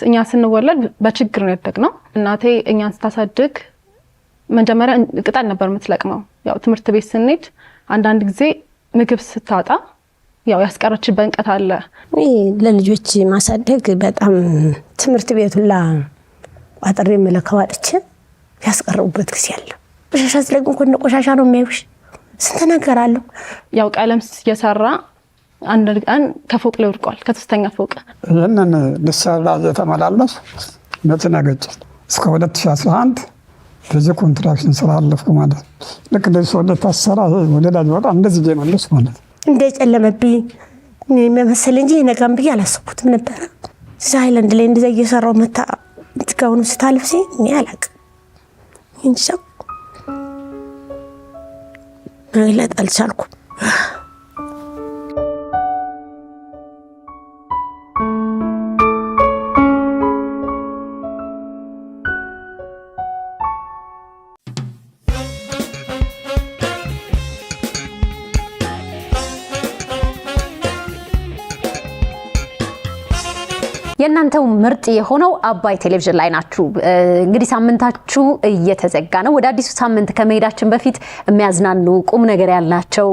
እኛ ስንወለድ በችግር ነው ያደግነው። እናቴ እኛን ስታሳድግ መጀመሪያ ቅጠል ነበር የምትለቅመው። ያው ትምህርት ቤት ስንሄድ አንዳንድ ጊዜ ምግብ ስታጣ ያው ያስቀረችበት እንቀት አለ። ለልጆች ማሳደግ በጣም ትምህርት ቤቱላ አጥሬ መለካዋጥቼ ያስቀርቡበት ጊዜ አለ። ቆሻሻ ስለግን ኮነ ቆሻሻ ነው የሚያዩሽ ስንት ነገር አለው። ያው ቀለም እየሰራ አንድ ቀን ከፎቅ ላይ ወድቋል፣ ከ3ኛ ፎቅ። ይህንን ልሰራ እየተመላለስ ነጭነገጭ እስከ 2011 በዚህ ኮንትራክሽን ስራ አለፍኩ ማለት ልክ እንደዚህ ሰው እንደታሰራ ወደ ላይ ወጣ እንደዚህ ጀመለስ ማለት እንደጨለመብኝ መመሰል እንጂ ነገም ብዬ አላሰብኩትም ነበር። ሳይለንድ ላይ እንደዛ እየሰራው መታ ትጋውኑ ስታልፍሲ እኔ አላውቅም እንጂ መግለጥ አልቻልኩም። የእናንተው ምርጥ የሆነው አባይ ቴሌቪዥን ላይ ናችሁ። እንግዲህ ሳምንታችሁ እየተዘጋ ነው። ወደ አዲሱ ሳምንት ከመሄዳችን በፊት የሚያዝናኑ ቁም ነገር ያላቸው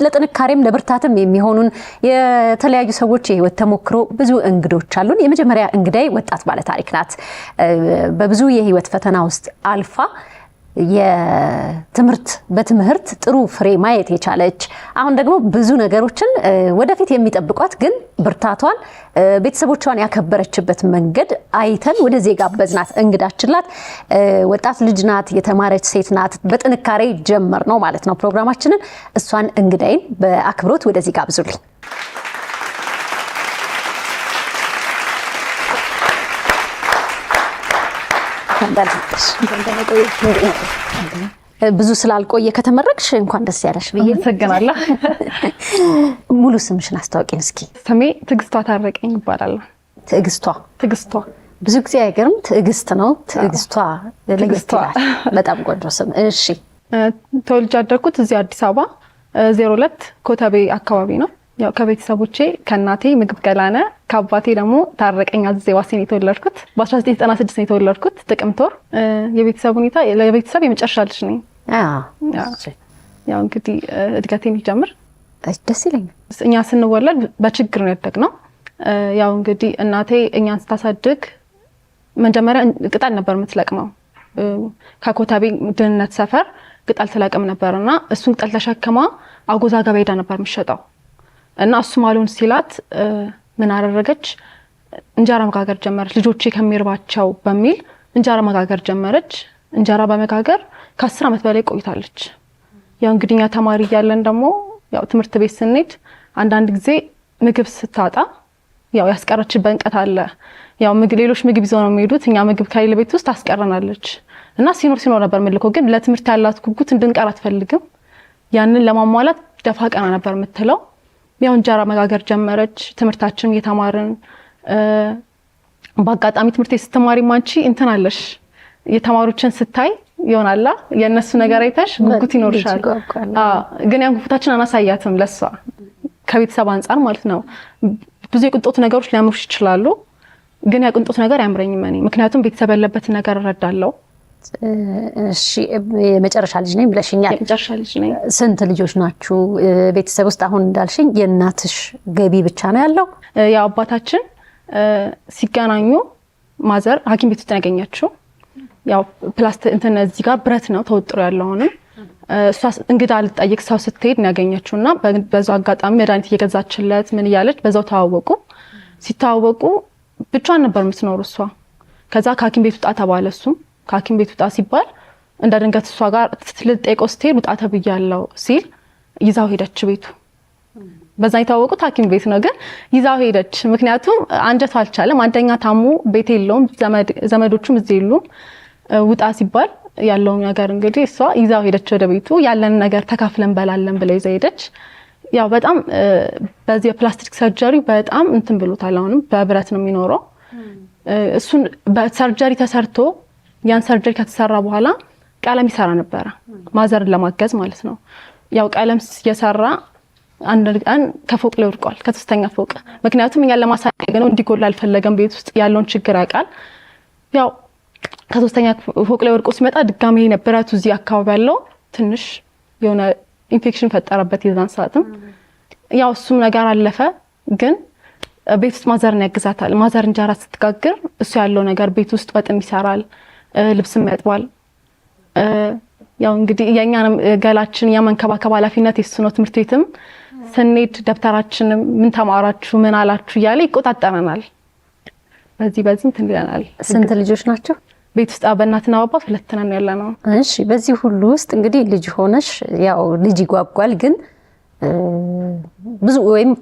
ለጥንካሬም ለብርታትም የሚሆኑን የተለያዩ ሰዎች የህይወት ተሞክሮ ብዙ እንግዶች አሉን። የመጀመሪያ እንግዳይ ወጣት ባለ ታሪክ ናት። በብዙ የህይወት ፈተና ውስጥ አልፋ በትምህርት ጥሩ ፍሬ ማየት የቻለች አሁን ደግሞ ብዙ ነገሮችን ወደፊት የሚጠብቋት ግን ብርታቷን ቤተሰቦቿን ያከበረችበት መንገድ አይተን ወደዚህ ጋበዝናት እንግዳችን ናት። ወጣት ልጅ ናት፣ የተማረች ሴት ናት። በጥንካሬ ጀመር ነው ማለት ነው ፕሮግራማችንን። እሷን እንግዳይን በአክብሮት ወደዚህ ጋብዙልኝ። ብዙ ስላልቆየ ከተመረቅሽ እንኳን ደስ ያለሽ ብዬ አመሰግናለሁ። ሙሉ ስምሽን አስተዋውቂን እስኪ። ስሜ ትግስቷ ታረቀኝ ይባላል። ትግስቷ ብዙ ጊዜ አይገርም? ትግስት ነው ትግስቷ። በጣም ቆንጆ ስም። እሺ ተወልጄ ያደግኩት እዚህ አዲስ አበባ 02 ኮተቤ አካባቢ ነው። ያው ከቤተሰቦቼ ከናቴ ምግብ ገላነ ከአባቴ ደግሞ ታረቀኝ አዘዜ ዋሴ ነው የተወለድኩት። በ1996 ነው የተወለድኩት ጥቅምት ወር። የቤተሰብ ሁኔታ ለቤተሰብ የመጨረሻ ልጅ ነኝ። ያው እንግዲህ እድገቴን ይጀምር ደስ ይለኛል። እኛ ስንወለድ በችግር ነው ያደግነው። ያው እንግዲህ እናቴ እኛን ስታሳድግ መጀመሪያ ቅጠል ነበር የምትለቅመው። ከኮተቤ ድህነት ሰፈር ቅጠል ትለቅም ነበርና እሱን ቅጠል ተሸክማ አጎዛ ገበያ ሄዳ ነበር የምትሸጠው። እና እሱ ማሉን ሲላት ምን አደረገች? እንጀራ መጋገር ጀመረች። ልጆቼ ከሚርባቸው በሚል እንጀራ መጋገር ጀመረች። እንጀራ በመጋገር ከ10 ዓመት በላይ ቆይታለች። ያው እንግዲህኛ ተማሪ እያለን ደግሞ ያው ትምህርት ቤት ስንሄድ አንዳንድ ጊዜ ምግብ ስታጣ ያው ያስቀረችበት እንቀት አለ። ያው ሌሎች ምግብ ይዘው ነው የሚሄዱት፣ እኛ ምግብ ከሌለ ቤት ውስጥ አስቀረናለች። እና ሲኖር ነበር ምልኮ። ግን ለትምህርት ያላት ጉጉት እንድንቀር አትፈልግም። ያንን ለማሟላት ደፋ ቀና ነበር የምትለው። ያው እንጀራ መጋገር ጀመረች። ትምህርታችን እየተማርን በአጋጣሚ ትምህርት ስትማሪ ማንቺ እንትን አለሽ የተማሩችን ስታይ ይሆናላ የነሱ ነገር አይተሽ ጉጉት ይኖርሻል። ግን ያን ጉጉታችን አናሳያትም ለሷ ከቤተሰብ አንፃር ማለት ነው። ብዙ የቅንጦት ነገሮች ሊያምሩሽ ይችላሉ፣ ግን የቅንጦት ነገር ያምረኝም እኔ ምክንያቱም ቤተሰብ ያለበት ነገር እረዳለሁ። እሺ የመጨረሻ ልጅ ነኝ ብለሽኛል። የመጨረሻ ልጅ ነኝ። ስንት ልጆች ናችሁ ቤተሰብ ውስጥ? አሁን እንዳልሽኝ የእናትሽ ገቢ ብቻ ነው ያለው? ያው አባታችን ሲገናኙ ማዘር ሐኪም ቤት ውስጥ ያገኘችው ያው ፕላስቲክ እንትን እዚህ ጋር ብረት ነው ተወጥሮ ያለውን እሷ እንግዳ ልትጠይቅ ሰው ስትሄድ ነው ያገኘችውና በዛው አጋጣሚ መድኃኒት እየገዛችለት ምን እያለች በዛው ተዋወቁ። ሲታወቁ ብቻዋን ነበር የምትኖር እሷ። ከዛ ከሐኪም ቤት ውጣ ተባለ። እሱም ከሐኪም ቤት ውጣ ሲባል እንደ ድንገት እሷ ጋር ልትጠይቀው ስትሄድ ውጣ ተብያለሁ ሲል ይዛው ሄደች ቤቱ። በዛ የታወቁት ሐኪም ቤት ነው፣ ግን ይዛው ሄደች። ምክንያቱም አንጀቱ አልቻለም። አንደኛ ታሙ ቤት የለውም፣ ዘመዶቹም እዚህ የሉም። ውጣ ሲባል ያለው ነገር እንግዲህ እሷ ይዛው ሄደች ወደ ቤቱ። ያለን ነገር ተካፍለን በላለን ብለ ይዛ ሄደች። ያው በጣም በዚህ የፕላስቲክ ሰርጀሪ በጣም እንትን ብሎታል። አሁንም በብረት ነው የሚኖረው። እሱን በሰርጀሪ ተሰርቶ ያን ሰርጀሪ ከተሰራ በኋላ ቀለም ይሰራ ነበር ማዘርን ለማገዝ ማለት ነው። ያው ቀለም እየሰራ አንድ ቀን ከፎቅ ላይ ወድቋል፣ ከ3ኛ ፎቅ። ምክንያቱም እኛን ለማሳደግ ነው፣ እንዲጎል አልፈለገም። ቤት ውስጥ ያለውን ችግር ያውቃል። ያው ከ3ኛ ፎቅ ላይ ወድቆ ሲመጣ ድጋሜ ነበረቱ እዚህ አካባቢ ያለው ትንሽ የሆነ ኢንፌክሽን ፈጠረበት። የዛን ሰዓትም ያው እሱም ነገር አለፈ። ግን ቤት ውስጥ ማዘርን ያግዛታል። ማዘር እንጀራ ስትጋግር እሱ ያለው ነገር ቤት ውስጥ ወጥም ይሰራል፣ ልብስም ያጥባል። ያው እንግዲህ የኛንም ገላችን የመንከባከብ ኃላፊነት የሱ ነው። ትምህርት ቤትም ስንሄድ ደብተራችንም ምን ተማራችሁ ምን አላችሁ እያለ ይቆጣጠረናል። በዚህ እንትን ይለናል። ስንት ልጆች ናቸው ቤት ውስጥ? በእናትና በአባት 2 ነን ያለነው። እሺ፣ በዚህ ሁሉ ውስጥ እንግዲህ ልጅ ሆነሽ ያው ልጅ ይጓጓል፣ ግን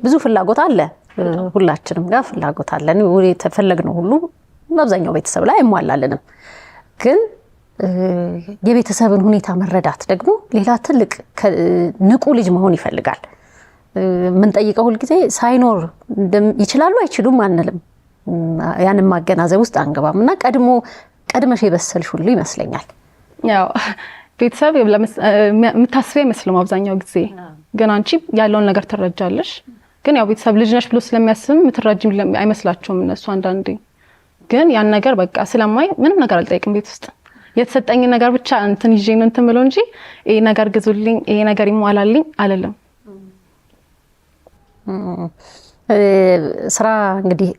ብዙ ፍላጎት አለ። ሁላችንም ጋር ፍላጎት አለን። የተፈለግነው ሁሉ አብዛኛው ቤተሰብ ላይ አይሟላልንም። ግን የቤተሰብን ሁኔታ መረዳት ደግሞ ሌላ ትልቅ ንቁ ልጅ መሆን ይፈልጋል። የምንጠይቀው ሁልጊዜ ሳይኖር ይችላሉ አይችሉም አንልም። ያንን ማገናዘብ ውስጥ አንገባም እና ቀድመሽ የበሰልሽ ሁሉ ይመስለኛል። ያው ቤተሰብ የምታስበው አይመስልም አብዛኛው ጊዜ፣ ግን አንቺ ያለውን ነገር ትረጃለሽ። ግን ያው ቤተሰብ ልጅ ነሽ ብሎ ስለሚያስብ የምትረጂም አይመስላቸውም እነሱ አንዳንዴ። ግን ያን ነገር በቃ ስለማይ ምንም ነገር አልጠይቅም። ቤት ውስጥ የተሰጠኝ ነገር ብቻ እንትን ይዤ ነው እንትን ብሎ እንጂ ይሄ ነገር ግዙልኝ፣ ይሄ ነገር ይሟላልኝ አልልም። ስራ እንግዲህ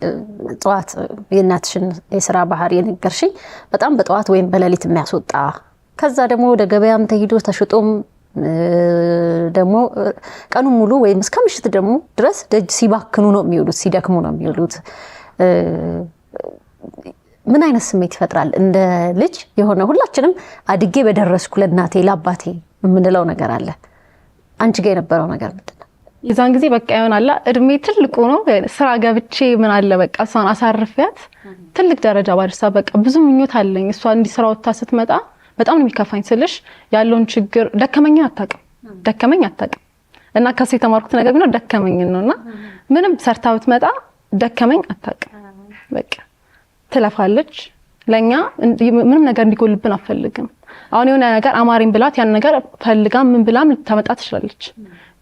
ጠዋት የእናትሽን የስራ ባህሪ የነገርሽኝ በጣም በጠዋት ወይም በሌሊት የሚያስወጣ ከዛ ደግሞ ወደ ገበያም ተሄዶ ተሽጦም ደግሞ ቀኑ ሙሉ ወይም እስከ ምሽት ደግሞ ድረስ ደጅ ሲባክኑ ነው የሚውሉት፣ ሲደክሙ ነው የሚውሉት። ምን አይነት ስሜት ይፈጥራል? እንደ ልጅ የሆነ ሁላችንም አድጌ በደረስኩ ለእናቴ ለአባቴ የምንለው ነገር አለ። አንቺ ጋር የነበረው ነገር ምንድን ነው? የዛን ጊዜ በቃ ይሆናል እድሜ ትልቁ ነው ስራ ገብቼ ምን አለ በቃ እሷን አሳርፊያት ትልቅ ደረጃ ባድርሳ በቃ ብዙ ምኞት አለኝ። እሷ እንዲህ ስራ ወጥታ ስትመጣ በጣም ነው የሚከፋኝ ስልሽ ያለውን ችግር ደከመኝ አታውቅም። እና ከሱ የተማርኩት ነገር ቢኖር ደከመኝ ነውና ምንም ሰርታ ብትመጣ ደከመኝ አታውቅም። በቃ ትለፋለች። ለኛ ምንም ነገር እንዲጎልብን አፈልግም። አሁን የሆነ ነገር አማሪን ብላት ያን ነገር ፈልጋ ምን ብላም ልታመጣ ትችላለች።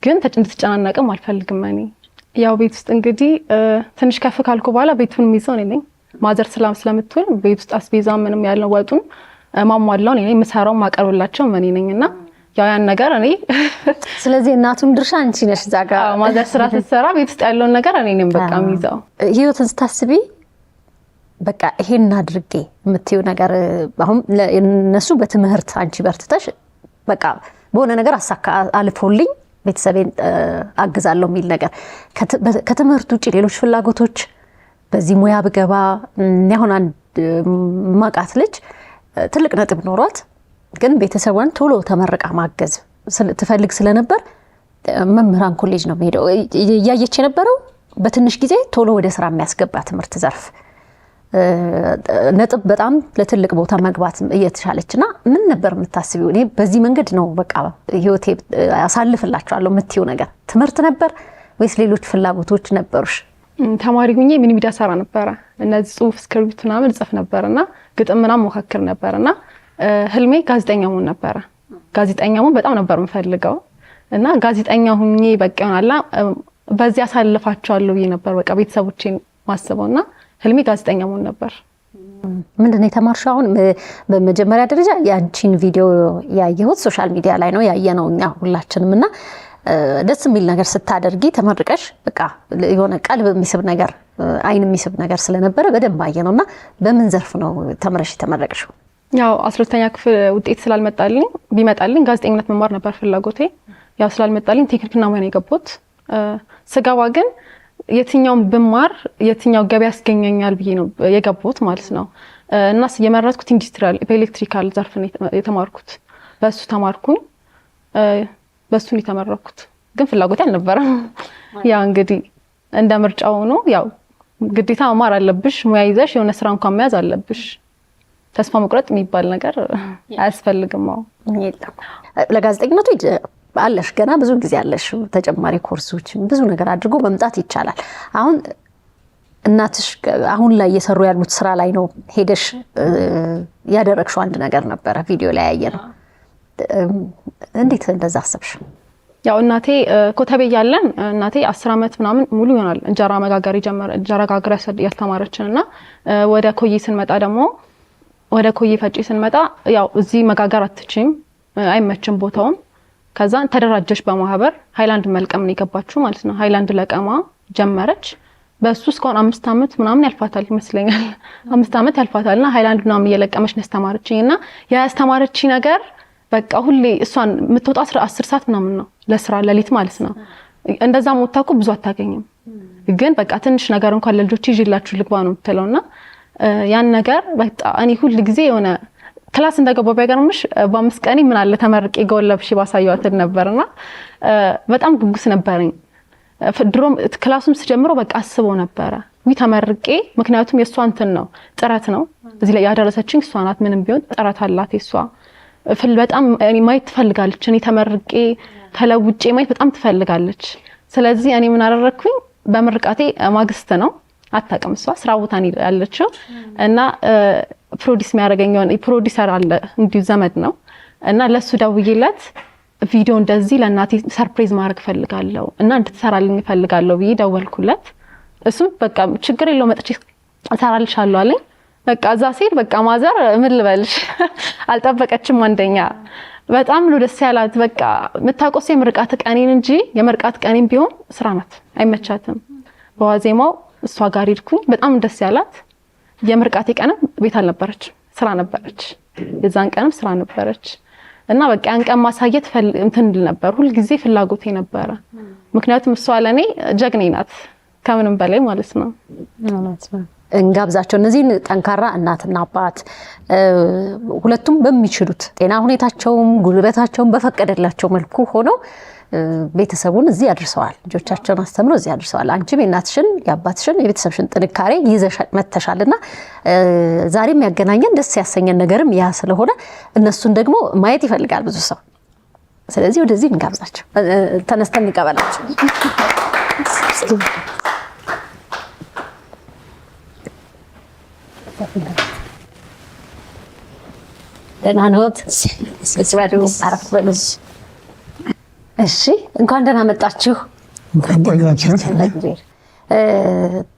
ግን እንድትጨናነቅም አልፈልግም። እኔ ያው ቤት ውስጥ እንግዲህ ትንሽ ከፍ ካልኩ በኋላ ቤቱን የሚይዘው እኔ ነኝ። ማዘር ስለምትውል ቤት ውስጥ አስቤዛ ምንም ያለው ወጡን ማሟላው እኔ ነኝ። የምሰራው ማቀርብላቸው እኔ ነኝና ያው ያን ነገር እኔ ስለዚህ እናቱም ድርሻ አንቺ ነሽ እዛ ጋር። ማዘር ስራ ስትሰራ ቤት ውስጥ ያለውን ነገር እኔ ነኝ በቃ የሚይዘው። ህይወትን ስታስቢ በቃ ይሄን አድርጌ የምትይው ነገር አሁን እነሱ በትምህርት አንቺ በርትተሽ በቃ በሆነ ነገር አሳካ አልፎልኝ ቤተሰቤን አግዛለሁ የሚል ነገር ከትምህርት ውጪ ሌሎች ፍላጎቶች በዚህ ሙያ ብገባ ያሁን አንድ ማቃት ልጅ ትልቅ ነጥብ ኖሯት ግን ቤተሰቧን ቶሎ ተመረቃ ማገዝ ትፈልግ ስለነበር መምህራን ኮሌጅ ነው ሄደው ያየች የነበረው በትንሽ ጊዜ ቶሎ ወደ ስራ የሚያስገባ ትምህርት ዘርፍ ነጥብ በጣም ለትልቅ ቦታ መግባት እየተሻለችና ምን ነበር የምታስቢው? እኔ በዚህ መንገድ ነው በቃ ህይወቴ አሳልፍላችኋለሁ የምትይው ነገር ትምህርት ነበር ወይስ ሌሎች ፍላጎቶች ነበሩሽ? ተማሪ ሁኜ ምን ሚዲያ ሰራ ነበር። እነዚህ ጽሁፍ ስክሪፕት ምናምን ጽፍ ነበርና ግጥም ምናምን ሞካክር ነበርና ህልሜ ጋዜጠኛ መሆን ነበር። ጋዜጠኛ መሆን በጣም ነበር የምፈልገው እና ጋዜጠኛ ሁኜ በቃ ይሆናል በዚህ አሳልፋቸዋለሁ ብዬ ነበር በቃ ቤተሰቦቼን ማስበውና ህልሜ ጋዜጠኛ መሆን ነበር። ምንድነው የተማርሽው? አሁን በመጀመሪያ ደረጃ ያንቺን ቪዲዮ ያየሁት ሶሻል ሚዲያ ላይ ነው ያየነው እኛ ሁላችንም እና ደስ የሚል ነገር ስታደርጊ ተመርቀሽ በቃ የሆነ ቀልብ የሚስብ ነገር አይን የሚስብ ነገር ስለነበረ በደንብ አየነውና በምን ዘርፍ ነው ተመረሽ ተመረቀሽው? ያው 12ኛ ክፍል ውጤት ስላልመጣልኝ ቢመጣልኝ ጋዜጠኝነት መማር ነበር ፍላጎቴ። ያው ስላልመጣልኝ ቴክኒክና ሙያ ነው የገባሁት። ስገባ ግን የትኛውን ብማር የትኛው ገቢ ያስገኘኛል ብዬ ነው የገባሁት ማለት ነው። እናስ የመረጥኩት ኢንዱስትሪያል በኤሌክትሪካል ዘርፍ ነው የተማርኩት። በሱ ተማርኩኝ በሱ ነው የተመረኩት። ግን ፍላጎቴ አልነበረም። ያው እንግዲህ እንደ ምርጫው ነው። ያው ግዴታ መማር አለብሽ፣ ሙያ ይዘሽ የሆነ ስራ እንኳን መያዝ አለብሽ። ተስፋ መቁረጥ የሚባል ነገር አያስፈልግም። የለም ለጋዜጠኝነቱ አለሽ ገና ብዙ ጊዜ አለሽ። ተጨማሪ ኮርሶች ብዙ ነገር አድርጎ መምጣት ይቻላል። አሁን እናትሽ አሁን ላይ እየሰሩ ያሉት ስራ ላይ ነው ሄደሽ ያደረግሽው አንድ ነገር ነበረ ቪዲዮ ላይ ያየነው። እንዴት እንደዛ አሰብሽ? ያው እናቴ ኮተቤ ያለን እናቴ 10 ዓመት ምናምን ሙሉ ይሆናል እንጀራ መጋገር እንጀራ ጋግራ ያስተማረችንና ወደ ኮዬ ስንመጣ ደግሞ ወደ ኮዬ ፈጪ ስንመጣ ያው እዚህ መጋገር አትችይም አይመችም ቦታውም ከዛ ተደራጀች በማህበር ሃይላንድ መልቀም ነው የገባችው ማለት ነው ሃይላንድ ለቀማ ጀመረች በሱ እስካሁን 5 ዓመት ምናምን ያልፋታል ይመስለኛል 5 ዓመት ያልፋታልና ሃይላንድ ምናምን እየለቀመች ነው ያስተማረችኝና ያ ያስተማረችኝ ነገር በቃ ሁሌ እሷን የምትወጣ 10 ሰዓት ምናምን ነው ለስራ ለሊት ማለት ነው እንደዛ ሞታኩ ብዙ አታገኝም ግን በቃ ትንሽ ነገር እንኳን ለልጆች ይዤላችሁ ልግባ ነው የምትለውና ያን ነገር በቃ እኔ ሁሉ ጊዜ የሆነ ክላስ እንደገባው ባይገርምሽ በ5 ቀን ምን አለ ተመርቄ ጎለብሽ ባሳየዋት ነበርና በጣም ጉጉስ ነበርኝ ድሮም ክላሱም ስጀምሮ በቃ አስበው ነበር ተመርቄ ምክንያቱም የሷ እንትን ነው ጥረት ነው እዚህ ላይ ያደረሰችኝ እሷ ናት ምንም ቢሆን ጥረት አላት የሷ በጣም እኔ ማየት ትፈልጋለች እኔ ተመርቄ ተለውጬ ማየት በጣም ትፈልጋለች ስለዚህ እኔ ምን አደረኩኝ በምርቃቴ ማግስት ነው አታውቅም እሷ ስራ ቦታ ነው ያለችው እና ፕሮዲስ የሚያደርገኛውን ፕሮዲሰር አለ እንዲሁ ዘመድ ነው እና ለሱ ደውዬለት ቪዲዮ እንደዚህ ለእናቴ ሰርፕራይዝ ማድረግ ፈልጋለሁ እና እንድትሰራልኝ ፈልጋለሁ ብዬ ደወልኩለት እሱም በቃ ችግር የለው መጥቼ እሰራልሻለሁ አለኝ በቃ እዛ ሲል በቃ ማዘር ምን ልበልሽ አልጠበቀችም አንደኛ በጣም ነው ደስ ያላት በቃ መታቆስ የምርቃት ቀኔን እንጂ የምርቃት ቀኔን ቢሆን ስራ ናት አይመቻትም በዋዜማው እሷ ጋር ሄድኩኝ በጣም ደስ ያላት የምርቃቴ ቀንም ቤት አልነበረች ስራ ነበረች የዛን ቀንም ስራ ነበረች እና በቃ ያን ቀን ማሳየት እንትን ነበር ሁሉ ጊዜ ፍላጎቴ ነበረ ምክንያቱም እሷ ለኔ ጀግኔ ናት ከምንም በላይ ማለት ነው እንጋብዛቸው እነዚህን ጠንካራ እናትና አባት ሁለቱም በሚችሉት ጤና ሁኔታቸውም ጉልበታቸውም በፈቀደላቸው መልኩ ሆነው ቤተሰቡን እዚህ አድርሰዋል ልጆቻቸውን አስተምረው እዚህ አድርሰዋል አንቺም የእናትሽን የአባትሽን የቤተሰብሽን ጥንካሬ ይዘሽ መተሻልና ዛሬም ያገናኘን ደስ ያሰኘን ነገርም ያ ስለሆነ እነሱን ደግሞ ማየት ይፈልጋል ብዙ ሰው ስለዚህ ወደዚህ እንጋብዛቸው ተነስተን እንቀበላቸው ደህና ነዎት ስብስባዱ አረፍ በሉ እሺ እንኳን ደህና መጣችሁ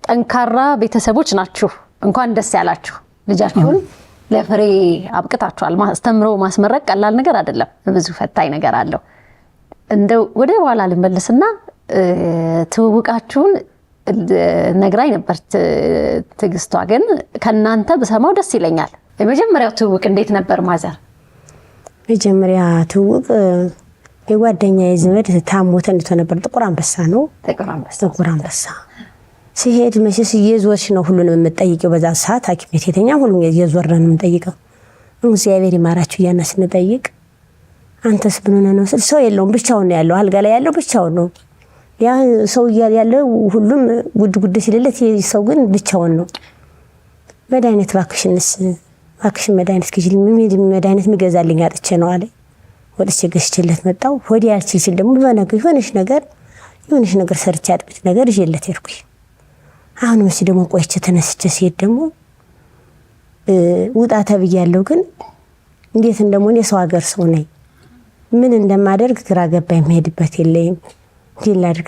ጠንካራ ቤተሰቦች ናችሁ እንኳን ደስ ያላችሁ ልጃችሁን ለፍሬ አብቅታችኋል ማስተምሮ ማስመረቅ ቀላል ነገር አይደለም ብዙ ፈታኝ ነገር አለው እንደው ወደ ኋላ ልመለስና ትውውቃችሁን ነግራይ ነበር ትግስቷ ግን ከናንተ በሰማው ደስ ይለኛል የመጀመሪያው ትውውቅ እንዴት ነበር ማዘር መጀመሪያ ትውውቅ የጓደኛዬ ዘመድ ታሞ ተኝቶ ነበር ጥቁር አንበሳ ነው ጥቁር አንበሳ ሲሄድ መቼስ እየዞርሽ ነው ሁሉንም የምትጠይቀው በዛ ሰዓት ሐኪም ቤት የተኛ ሁሉንም እየዞርን የምንጠይቀው እግዚአብሔር ይማራችሁ ያና ስንጠይቅ አንተስ ምን ሆነ ነው ሰው የለውም ብቻውን ነው ያለው አልጋ ላይ ያለው ብቻውን ነው ያ ሰው ያለው ሁሉም ጉድ ሲልለት ሰው ግን ብቻውን ነው መድኃኒት ባክሽን መድኃኒት ግዢልኝ መድኃኒት የሚገዛልኝ አጥቼ ነው አለ ወደስ ገዝቼለት መጣው ወዲያ ሲል ደግሞ በነገ የሆነሽ ነገር ሰርቼ አጥብት ነገር ይዤለት ሄድኩኝ አሁን መስይ ደግሞ ቆይቼ ተነስቼ ሲሄድ ደግሞ ውጣ ተብያለሁ ግን እንዴት እንደሞን የሰው ሀገር ሰው ነኝ ምን እንደማደርግ ግራ ገባኝ መሄድበት የለኝም ዲላድግ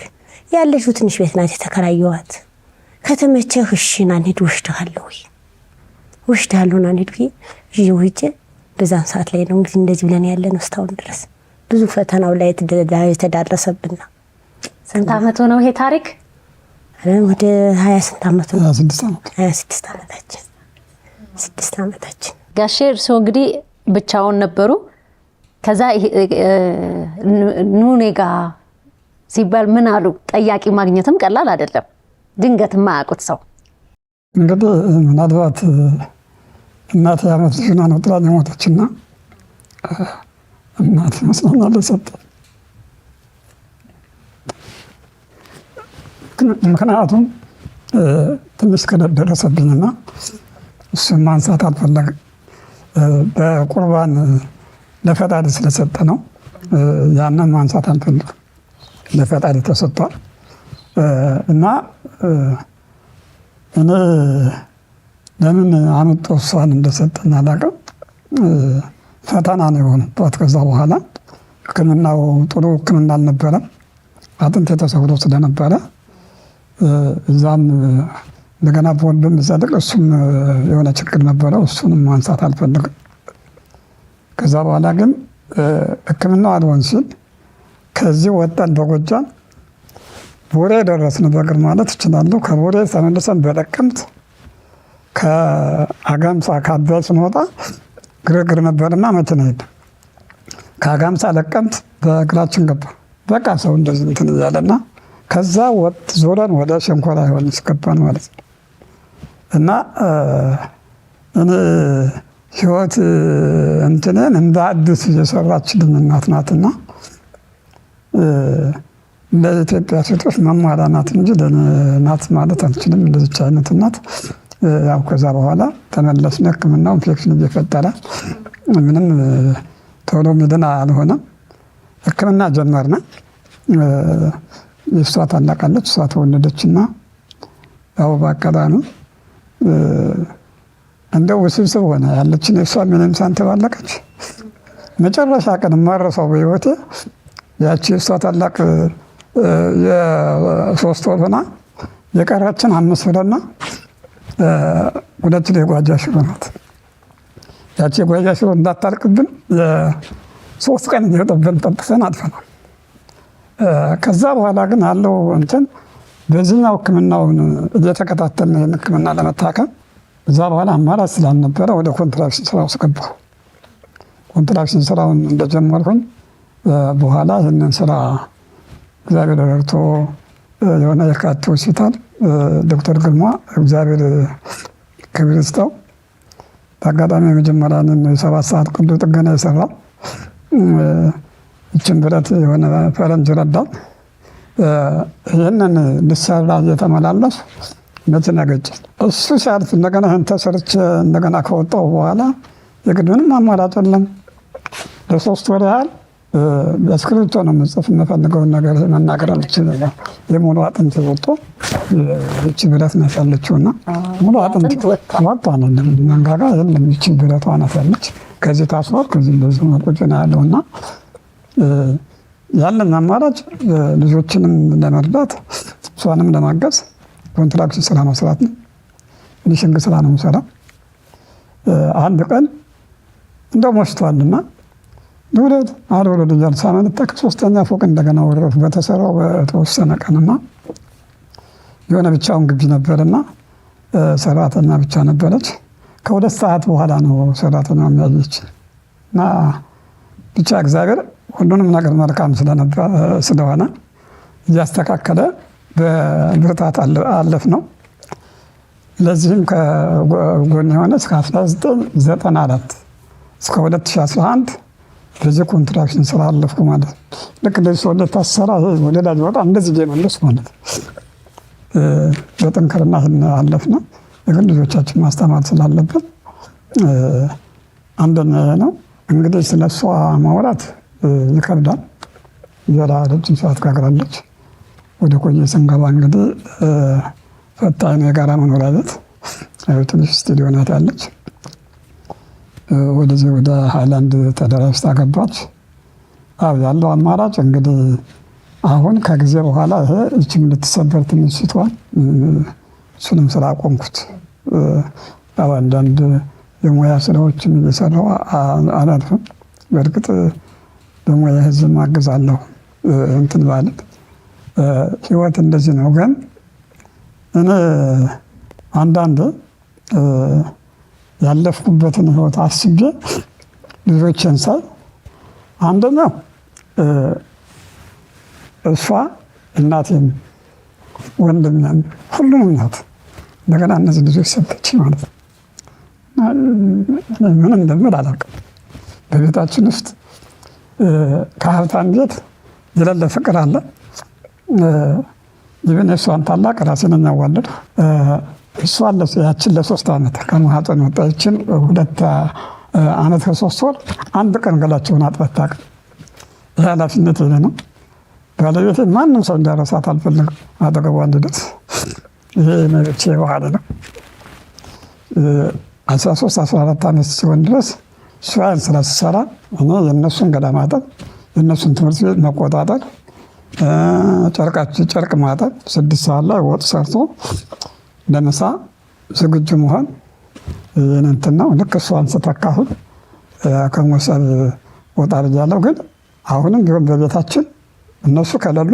ያለሽው ትንሽ ቤት ናት የተከራየዋት ከተመቸህ እሺ ና እንሂድ ወሽዳለሁ ና እንሂድ ይውጭ በዛን ሰዓት ላይ ነው እንግዲህ እንደዚህ ብለን ያለነው እስካሁን ድረስ ብዙ ፈተናው ላይ የተዳረሰብና ስንት አመት ነው ይሄ ታሪክ ወደ 20 ስንት አመት ነው 26 ዓመታችን ጋሼ እርስዎ እንግዲህ ብቻውን ነበሩ ከዛ ኑኔጋ ሲባል ምን አሉ ጠያቂ ማግኘትም ቀላል አይደለም ድንገት ማያውቁት ሰው እንግዲህ ምናልባት እናት ያመት ልጅና ነው ጥላኝ ሞተችና እናት መስሎና ለሰጠ ምክንያቱም ትንሽ ከደረሰብኝና እሱን ማንሳት አልፈለግም በቁርባን ለፈጣሪ ስለሰጠ ነው ያንን ማንሳት አልፈለግም ለፈጣሪ ተሰጥቷል እና እኔ ለምን አመጣ እሷን እንደሰጠኝ አላውቅም ፈተና ነው የሆነባት ከዛ በኋላ ሕክምናው ጥሩ ሕክምና አልነበረም። አጥንት የተሰብሮ ስለነበረ እዛም እንደገና በወንድም ዘልቅ እሱም የሆነ ችግር ነበረው። እሱንም ማንሳት አልፈልግም። ከዛ በኋላ ግን ሕክምናው አልሆን ሲል ከዚህ ወጣን በጎጃም ቦሬ ደረስን። በእግር ማለት እችላለሁ። ከቦሬ ተመልሰን በጠቅምት ከአጋምሳ ከአባይ ስንወጣ ግርግር ነበርና መኪና ሄደ። ከአጋምሳ ለቀምት በእግራችን ገባ። በቃ ሰው እንደዚህ እንትን እያለና ከዛ ወጥ ዞረን ወደ ሸንኮራ ዮሐንስ ገባን ማለት ነው። እና እኔ ህይወት እንትንን እንደ አዲስ እየሰራችልኝ እናት ናትና ለኢትዮጵያ ሴቶች መማሪያ ናት እንጂ ናት ማለት አልችልም። እንደዚች አይነት እናት ያው ከዛ በኋላ ተመለስን። ሕክምናው ኢንፌክሽን እየፈጠረ ምንም ቶሎ ሚድን አልሆነም። ሕክምና ጀመርነ። የእሷ ታላቃለች፣ እሷ ተወለደችና ያው በአጋጣሚ እንደው ውስብስብ ሆነ። ያለችን የእሷ ምንም ሳንተባለቀች መጨረሻ ቀን ማረሰው በህይወቴ ያቺ እሷ ታላቅ የ3 ወር ሆና የቀረችን 5 ብርና 2 የጓጃ ሽሮ ናት። ያቺ የጓጃ ሽሮ እንዳታልቅብን የ3 ቀን ጠብሰን አልፈናል። ከዛ በኋላ ግን አለው እንትን በዚህኛው ሕክምናውን እየተከታተልን ይህን ሕክምና ለመታከም እዛ በኋላ አማራጭ ስላልነበረ ወደ ኮንትራክሽን ስራ ውስጥ ገባሁ። ኮንትራክሽን ስራውን እንደጀመርኩኝ በኋላ ይህንን ስራ እግዚአብሔር ረድቶ የሆነ የካቲት ሆስፒታል ዶክተር ግርማ እግዚአብሔር ክብር ይስጠው በአጋጣሚ የመጀመሪያ 7 ሰዓት ቀዶ ጥገና የሰራው ይችን ብረት የሆነ ፈረንጅ ረዳት ይህንን ልሰራ እየተመላለሱ መኪና ገጨኝ። እሱ ሲያልፍ እንደገና ይህን ተሰርቼ እንደገና ከወጣሁ በኋላ የግድ ምንም አማራጭ የለም። ለ3 ወር ያህል በእስክሪብቶ ነው የምጽፍ። የምፈልገውን ነገር መናገር አልችልም። የሙሉ አጥንት ወጥቶ ይቺ ብረት ናት ያለችውና ሙሉ አጥንት ወጥቷ ነው መንጋጋ የለም። ይቺ ብረቷ ናት ያለች። ከዚህ ታስሯል፣ ከዚህ እንደዚህ ቁጭ ነው ያለውና ያለን አማራጭ ልጆችንም ለመርዳት እሷንም ለማገዝ ኮንትራክሽን ስራ መስራት ነው። ፊኒሽንግ ስራ ነው የምሰራው። አንድ ቀን እንደው መሽቷልና ልውለድ አልወለድ እያልኩ ሳመነታ ከ3ኛ ፎቅ እንደገና ወረድኩ። በተሰራው በተወሰነ ቀንና የሆነ ብቻውን ግቢ ነበርና ሰራተኛ ብቻ ነበረች። ከ2 ሰዓት በኋላ ነው ሰራተኛ የሚያየች እና ብቻ እግዚአብሔር ሁሉንም ነገር መልካም ስለሆነ እያስተካከለ በብርታት አለፍ ነው። ለዚህም ከጎን የሆነ እስከ 1994 እስከ 2011 በዚህ ኮንትራክሽን ስራ አለፍኩ ማለት ነው። ልክ እንደዚህ ሰው ታሰራ ወደ ላይ ወጣ እንደዚህ ጀመለስ ማለት ነው። በጥንክርና አለፍና ግን ልጆቻችን ማስተማር ስላለብን አንደኛ ነው። እንግዲህ ስለሷ ማውራት ይከብዳል። ዘራ ረጅም ሰዓት ጋግራለች። ወደ ቆየ ስንገባ እንግዲህ ፈታኝ ነው። የጋራ መኖሪያ ቤት ትንሽ ስቱዲዮ ናት ያለች። ወደዚህ ወደ ሃይላንድ ተደራጅታ ገባች። ያለው አማራጭ እንግዲህ አሁን ከጊዜ በኋላ ይሄ እችም ልትሰበር ትንሽ ስትሆን እሱንም ስራ አቆምኩት። አንዳንድ የሙያ ስራዎችን እየሰራሁ አላልፍም። በእርግጥ በሙያ ህዝብ ማግዛለሁ እንትን ማለት ህይወት እንደዚህ ነው። ግን እኔ አንዳንድ ያለፍኩበትን ህይወት አስቤ ልጆችን ሳይ አንደኛው እሷ እናቴም ወንድሜም ሁሉም ናት። እንደገና እነዚህ ልጆች ሰጠች ማለት ነው። ምን እንደምል አላውቅም። በቤታችን ውስጥ ከሀብታም ቤት የሌለ ፍቅር አለ። ይህን የእሷን ታላቅ ራሴን የሚያዋልድ እሷ ያችን ለ3 ዓመት ከማህፀን ወጣ። ይችን 2 ዓመት ከ3 ወር አንድ ቀን ገላቸውን አጥበት ታውቅ። ይህ ኃላፊነት ይሄ ነው። ባለቤቴ ማንም ሰው እንዲያረሳት አልፈልግም። አጠገቧ እንዲደርስ ይሄ መብቼ ባህል ነው። 13-14 ዓመት ሲሆን ድረስ እሷን ስራ ስሰራ እኔ የእነሱን ገላ ማጠብ የእነሱን ትምህርት ቤት መቆጣጠር፣ ጨርቅ ማጠብ፣ 6 ሰዓት ላይ ወጥ ሰርቶ ለምሳ ዝግጁ መሆን እንትን ነው። ልክ እሷን ስተካሁን ከመውሰድ ወጣ ብያለሁ። ግን አሁንም ቢሆን በቤታችን እነሱ ከሌሉ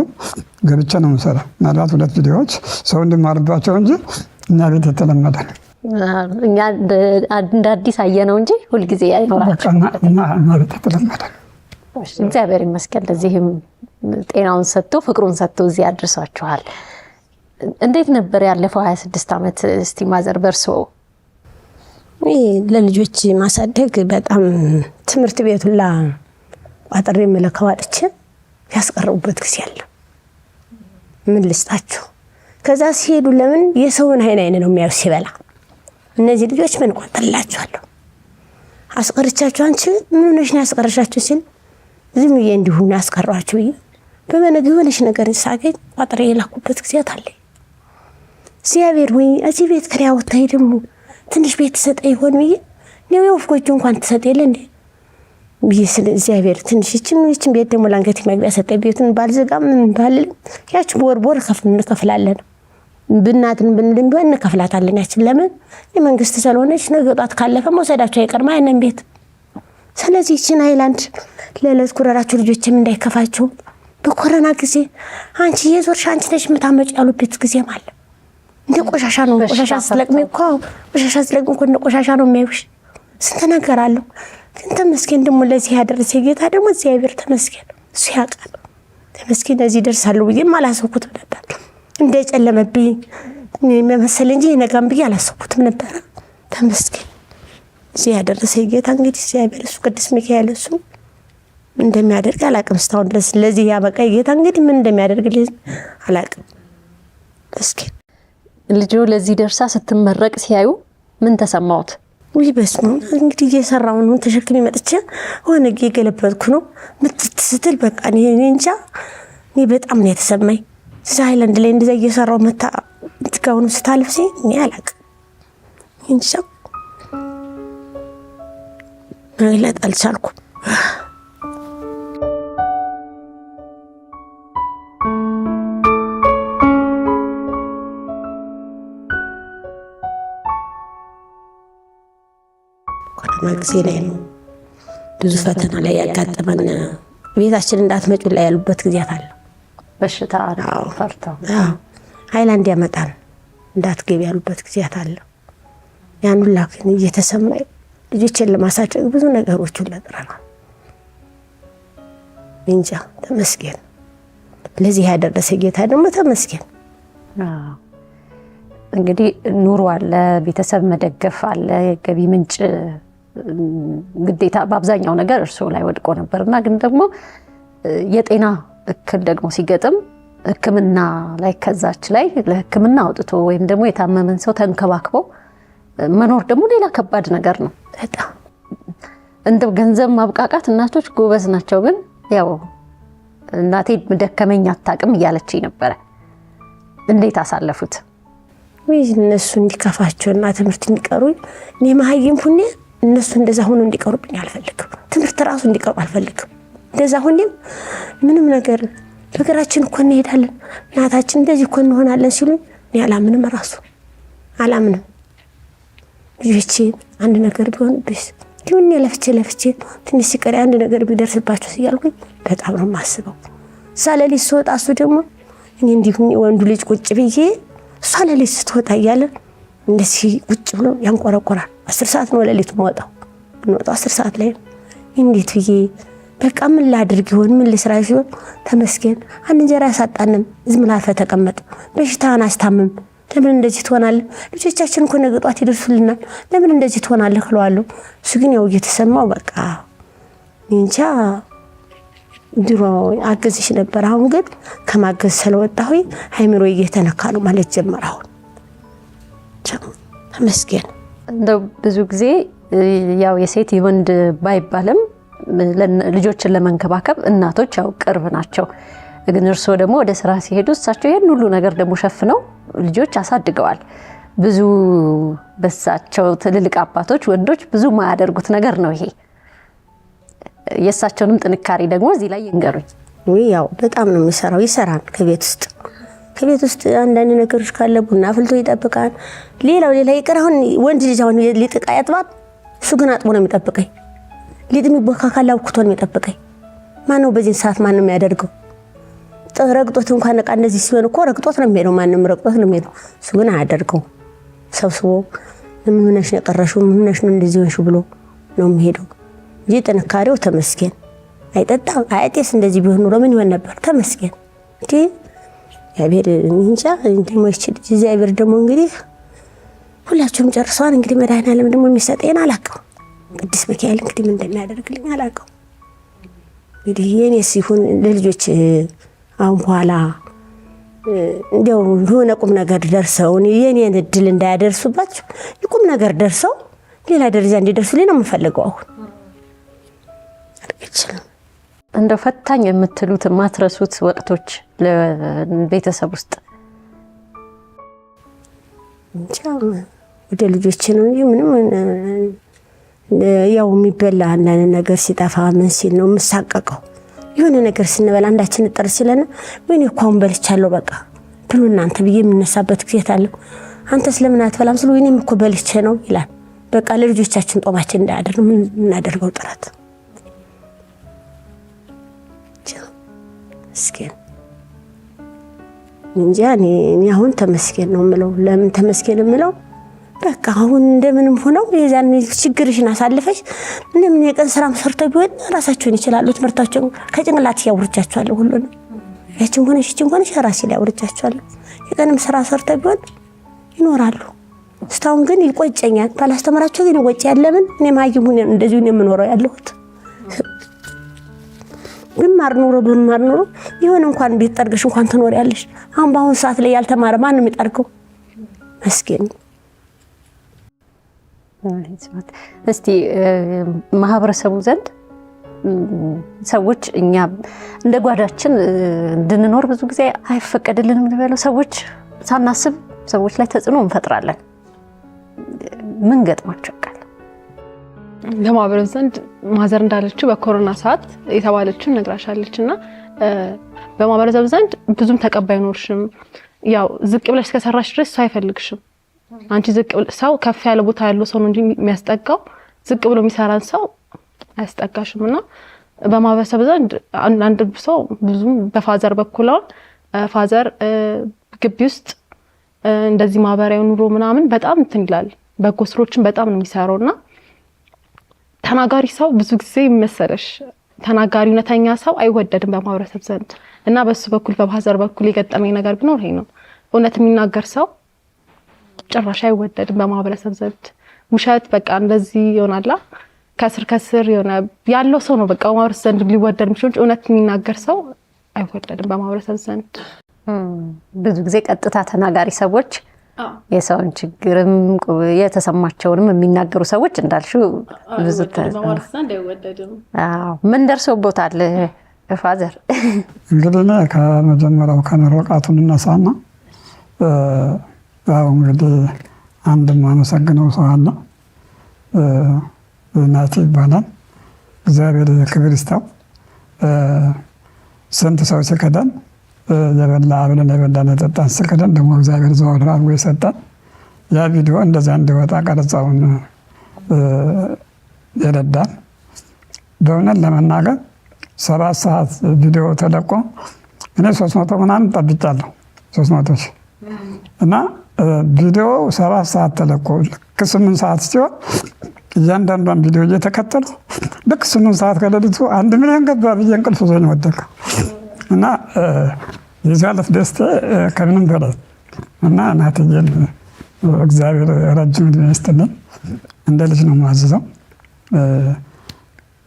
ገብቼ ነው የምሰራ። ምናልባት 2 ቪዲዮዎች ሰው እንዲማርባቸው እንጂ እኛ ቤት የተለመደ ነው። እኛ እንደ አዲስ አየነው እንጂ ሁልጊዜ አይኖራቸው እኛ ቤት የተለመደ ነው። እግዚአብሔር ይመስገን። ለዚህም ጤናውን ሰጥቶ ፍቅሩን ሰጥቶ እዚህ አድርሷችኋል። እንዴት ነበር ያለፈው 26 ዓመት? እስቲ ማዘር በርሶ ለልጆች ማሳደግ በጣም ትምህርት ቤቱላ ቋጥሬ መለከዋጥቼ ያስቀረቡበት ጊዜ አለ። ምን ልስጣችሁ? ከዛ ሲሄዱ ለምን የሰውን አይን ነው የሚያዩ ሲበላ። እነዚህ ልጆች ምን ቋጥርላችኋለሁ አስቀርቻችሁ፣ አንቺ ምን ሆነሽ ነው ያስቀርሻችሁ ሲል ዝም ብዬ እንዲሁ ያስቀሯችሁ ብዬ በመነግ የሆነች ነገር ሳገኝ ቋጥሬ የላኩበት ጊዜ አለ። እግዚአብሔር ወይ እዚህ ቤት ከሪያው ታይ ደግሞ ትንሽ ቤት ተሰጠ ይሆን ብዬ ነው የወፍ ጎጆ እንኳን ተሰጠ የለ እንዴ ብዬ ስለ እግዚአብሔር ትንሽ እቺን ቤት ደግሞ ላንገት መግቢያ ሰጠ። ቤቱን ባልዘጋም ምን ባልል ያች ቦርቦር እንከፍላለን፣ ብናትን ብንልም ቢሆን እንከፍላታለን። ያችን ለምን የመንግስት ስለሆነች ነገ ጧት ካለፈ መውሰዳቸው አይቀርም አይነን ቤት። ስለዚህ እቺን ሃይላንድ ለለት ኩራራቸው ልጆችም እንዳይከፋቸው በኮሮና ጊዜ አንቺ የዞርሽ አንቺ ነሽ የምታመጪ ያሉበት ጊዜ ማለት እንደ ቆሻሻ ነው። ቆሻሻ ስለቅሜ እኮ ቆሻሻ ስለቅሜ እኮ እንደ ቆሻሻ ነው የሚያዩሽ። ስንት ነገር አለው። ግን ተመስገን ደግሞ ለዚህ ያደረሰ ጌታ ደግሞ እግዚአብሔር ተመስገን፣ እሱ ያውቃል። ተመስገን ለዚህ ደርሳለሁ ብዬም አላሰብኩትም ነበር። እንደጨለመብኝ መሰለኝ እንጂ ነገም ብዬ አላሰብኩትም ነበር። ተመስገን እዚህ ያደረሰ ጌታ እንግዲህ እግዚአብሔር እሱ ቅዱስ ሚካኤል እሱ እንደሚያደርግ አላውቅም። እስካሁን ድረስ ለዚህ ያበቃ ጌታ እንግዲህ ምን እንደሚያደርግልኝ አላውቅም። መስገን ልጆ ለዚህ ደርሳ ስትመረቅ ሲያዩ ምን ተሰማውት? ወይ በስመ አብ እንግዲህ እየሰራው ነው ተሸክሜ መጥቼ ሆነ እየገለበጥኩ ነው ምትስትል በቃ እኔ እንጃ እኔ በጣም ነው የተሰማኝ። ሃይላንድ ላይ እንደዛ እየሰራው መታ ትጋውኑ ስታልፍ ሲል እኔ አላውቅም እንጃ መግለጥ አልቻልኩም። ጊዜ ላይ ነው ብዙ ፈተና ላይ ያጋጠመን። ቤታችን እንዳትመጩ ላይ ያሉበት ጊዜያት አለ። በሽታ ፈርተው ሃይላንድ ያመጣል እንዳትገቢ ያሉበት ጊዜያት አለ። ያን ሁላ ግን እየተሰማኝ ልጆችን ለማሳደግ ብዙ ነገሮችን ለጥረናል። እንጃ ተመስገን ለዚህ ያደረሰ ጌታ ደግሞ ተመስገን። እንግዲህ ኑሮ አለ፣ ቤተሰብ መደገፍ አለ፣ ገቢ ምንጭ ግዴታ በአብዛኛው ነገር እርሶ ላይ ወድቆ ነበርና ግን ደግሞ የጤና እክል ደግሞ ሲገጥም ሕክምና ላይ ከዛች ላይ ለሕክምና አውጥቶ ወይም ደግሞ የታመመን ሰው ተንከባክቦ መኖር ደግሞ ሌላ ከባድ ነገር ነው። በጣም እንደው ገንዘብ ማብቃቃት እናቶች ጎበዝ ናቸው። ግን ያው እናቴ ደከመኝ አታውቅም እያለችኝ ነበረ። እንዴት አሳለፉት? ወይ እነሱ እንዲከፋቸውና ትምህርት እንዲቀሩኝ እኔ መሀይም ሁኔ እነሱ እንደዛ ሆኖ እንዲቀሩብኝ አልፈልግም። ትምህርት ራሱ እንዲቀሩ አልፈልግም። እንደዛ ሁኔም ምንም ነገር በእግራችን እኮ እንሄዳለን እናታችን እንደዚህ እኮ እንሆናለን ሲሉኝ እኔ አላምንም፣ ራሱ አላምንም። ልጆቼ አንድ ነገር ቢሆንብሽ ሊሆን ለፍቼ ትንሽ ሲቀር አንድ ነገር ቢደርስባቸው ሲያልኩኝ በጣም ነው የማስበው። ሳለሊት ስወጣ እሱ ደግሞ እኔ እንዲሁ ወንዱ ልጅ ቁጭ ብዬ እሷ ለሊት ስትወጣ እያለ እንደዚህ ቁጭ ብሎ ያንቆረቆራል። 10 ሰዓት ነው ለሊት መውጣው 10 ሰዓት ላይ እንዴት ብዬ በቃ ምን ላድርግ ይሆን ምን ልስራ ሲሆን ተመስገን አንድ እንጀራ ያሳጣንም ዝም ብላ ተቀመጥ በሽታን አስታምም ለምን እንደዚህ ትሆናለህ? ልጆቻችን እኮ ነገ ጧት ይደርሱልናል ለምን እንደዚህ ትሆናለህ እለዋለሁ። እሱ ግን ያው እየተሰማው በቃ እንጃ ድሮ አገዝሽ ነበር፣ አሁን ግን ከማገዝ ስለወጣሁ ሃይምሮ እየተነካ ነው ማለት ጀመረ። አሁን ተመስገን እንደው ብዙ ጊዜ ያው የሴት የወንድ ባይባልም ልጆችን ለመንከባከብ እናቶች ያው ቅርብ ናቸው። ግን እርስዎ ደግሞ ወደ ስራ ሲሄዱ እሳቸው ይሄን ሁሉ ነገር ደግሞ ሸፍነው ልጆች አሳድገዋል። ብዙ በሳቸው ትልልቅ አባቶች ወንዶች ብዙ ማያደርጉት ነገር ነው ይሄ። የእሳቸውንም ጥንካሬ ደግሞ እዚህ ላይ ይንገሩኝ። ያው በጣም ነው የሚሰራው፣ ይሰራል ከቤት ውስጥ አንዳንድ ነገሮች ካለ ቡና አፍልቶ ይጠብቃል። ሌላ ይቅር አሁን ወንድ ልጅ አሁን ሊጥ ዕቃ ያጥባል፣ እሱ ግን አጥቦ ነው የሚጠብቀኝ። ሊጥ የሚቦካ ካለ አውክቶ ነው የሚጠብቀኝ። ማነው በዚህ ሰዓት ማንም ያደርገው? ረግጦት እንኳን ዕቃ እንደዚህ ሲሆን እኮ ረግጦት ነው የሚሄደው፣ ማንም ረግጦት ነው የሚሄደው። እሱ ግን አያደርገው። ሰብስቦ ምን ሆነሽ ነው የቀረሽው? ምን ሆነሽ ነው እንደዚህ ሆንሽ ብሎ ነው የሚሄደው እንጂ ጥንካሬው ተመስገን። አይጠጣም አያጤስ። እንደዚህ ቢሆን ኑሮ ምን ይሆን ነበር? ተመስገን እንጂ እግዚአብሔር እንጃ እንደሞ ይችል እግዚአብሔር ደግሞ እንግዲህ ሁላችሁም ጨርሰዋል። እንግዲህ መድኃኒዓለም ደግሞ የሚሰጠኝ አላውቀውም። ቅዱስ ሚካኤል እንግዲህ ምን እንደሚያደርግልኝ አላውቀውም። እንግዲህ የኔ ሲሆን ለልጆች አሁን በኋላ እንደው የሆነ ቁም ነገር ደርሰው የኔን እድል እንዳያደርሱባቸው ቁም ነገር ደርሰው ሌላ ደረጃ እንዲደርሱልኝ ነው የምፈልገው። አሁን እንደው ፈታኝ የምትሉት ማትረሱት ወቅቶች ለቤተሰብ ውስጥ? ወደ ልጆች ነው እንጂ ምንም ያው የሚበላ አንዳንድ ነገር ሲጠፋ ምን ሲል ነው የምሳቀቀው። የሆነ ነገር ስንበላ አንዳችን ጥር ሲለና ወይኔ እኮ አሁን በልቻለሁ በቃ ብሉ እናንተ ብዬ የምነሳበት ጊዜ አለ። አንተ ስለምን አትበላም ስለ ወይኔም እኮ በልቼ ነው ይላል። በቃ ለልጆቻችን ጦማችን እንዳያደር ምን እናደርገው ጥረት መስኪን እንጂ እኔ አሁን ተመስገን ነው የምለው። ለምን ተመስገን የምለው በቃ አሁን እንደምንም ሆነው የዛን ችግርሽን አሳልፈሽ ምንም የቀን ስራም ሰርተው ቢሆን ራሳቸውን ይችላሉ። ትምህርታቸው ከጭንቅላት ያውርቻቸዋለሁ። ሁሉንም ያችን ሆነሽ ራሴ ላይ ያውርቻቸዋለሁ። የቀንም ስራ ሰርተው ቢሆን ይኖራሉ። እስካሁን ግን ይቆጨኛል ባላስተምራቸው ግን ይቆጨኛል። ለምን እኔ ማይም ሆነ እንደዚህ ነው የምኖረው ያለሁት። ብማር ኑሮ ይሁን እንኳን ቤት ጠርገሽ እንኳን ትኖሪያለሽ። አሁን በአሁን ሰዓት ላይ ያልተማረ ማን ነው የሚጠርገው? መስኪን እስቲ ማህበረሰቡ ዘንድ ሰዎች እኛ እንደ ጓዳችን እንድንኖር ብዙ ጊዜ አይፈቀድልንም እንበለው። ሰዎች ሳናስብ ሰዎች ላይ ተጽዕኖ እንፈጥራለን። ምን ገጥሟቸው ቃል በማህበረሰቡ ዘንድ ማዘር እንዳለችው በኮሮና ሰዓት የተባለችው ነግራሻለችና በማህበረሰቡ ዘንድ ብዙም ተቀባይ ኖርሽም። ያው ዝቅ ብለሽ ከሰራሽ ድረስ ሰው አይፈልግሽም። አንቺ ዝቅ ሰው ከፍ ያለ ቦታ ያለው ሰው ነው እንጂ የሚያስጠጋው ዝቅ ብሎ የሚሰራን ሰው አያስጠጋሽምና በማህበረሰቡ ዘንድ አንድ ሰው ብዙም በፋዘር በኩል ፋዘር ግቢ ውስጥ እንደዚህ ማህበራዊ ኑሮ ምናምን በጣም እንትን ይላል። በጎ ስራዎችን በጣም ነው የሚሰራውና ተናጋሪ ሰው ብዙ ጊዜ ይመሰለሽ ተናጋሪ እውነተኛ ሰው አይወደድም በማህበረሰብ ዘንድ እና በሱ በኩል በፋዘር በኩል የገጠመኝ ነገር ቢኖር ይሄ ነው። እውነት የሚናገር ሰው ጭራሽ አይወደድም በማህበረሰብ ዘንድ። ውሸት በቃ እንደዚህ ይሆናላ ከስር የሆነ ያለው ሰው ነው በቃ በማህበረሰብ ዘንድ ሊወደድ የሚችለው። እውነት የሚናገር ሰው አይወደድም በማህበረሰብ ዘንድ። ብዙ ጊዜ ቀጥታ ተናጋሪ ሰዎች የሰውን ችግርም የተሰማቸውንም የሚናገሩ ሰዎች እንዳልሽው ብዙ በማህበረሰብ ዘንድ አይወደድም። ምን ደርሶቦታል ፋዘር? እንግዲህ ከመጀመሪያው ከመረቃቱን እነሳና ያው እንግዲህ አንድ ማመሰግነው ሰው አለ ናቲ ይባላል። እግዚአብሔር ክብር ይስጠው። ስንት ሰው ሲከዳን የበላ አብለን የበላን የጠጣን ሲከዳን ደግሞ እግዚአብሔር ዘወር አድርጎ የሰጠን ያ ቪዲዮ እንደዛ እንዲወጣ ቀረጻውን የረዳን። በእውነት ለመናገር 7 ሰዓት ቪዲዮ ተለቆ እኔ 300 ምናምን ጠብጫለሁ 300 ሺህ እና ቪዲዮ 7 ሰዓት ተለቆ ልክ 8 ሰዓት ሲሆን እያንዳንዷን ቪዲዮ እየተከተሉ ልክ 8 ሰዓት ከሌሊቱ 1 ሚሊዮን ገባ ብዬ እንቅልፍ ዞኝ ወደቀ እና የዛለት ደስታ ከምንም በላይ እና እናትዬን እግዚአብሔር ረጅም ዕድሜ ይስጥልኝ። እንደ ልጅ ነው የማዝዘው።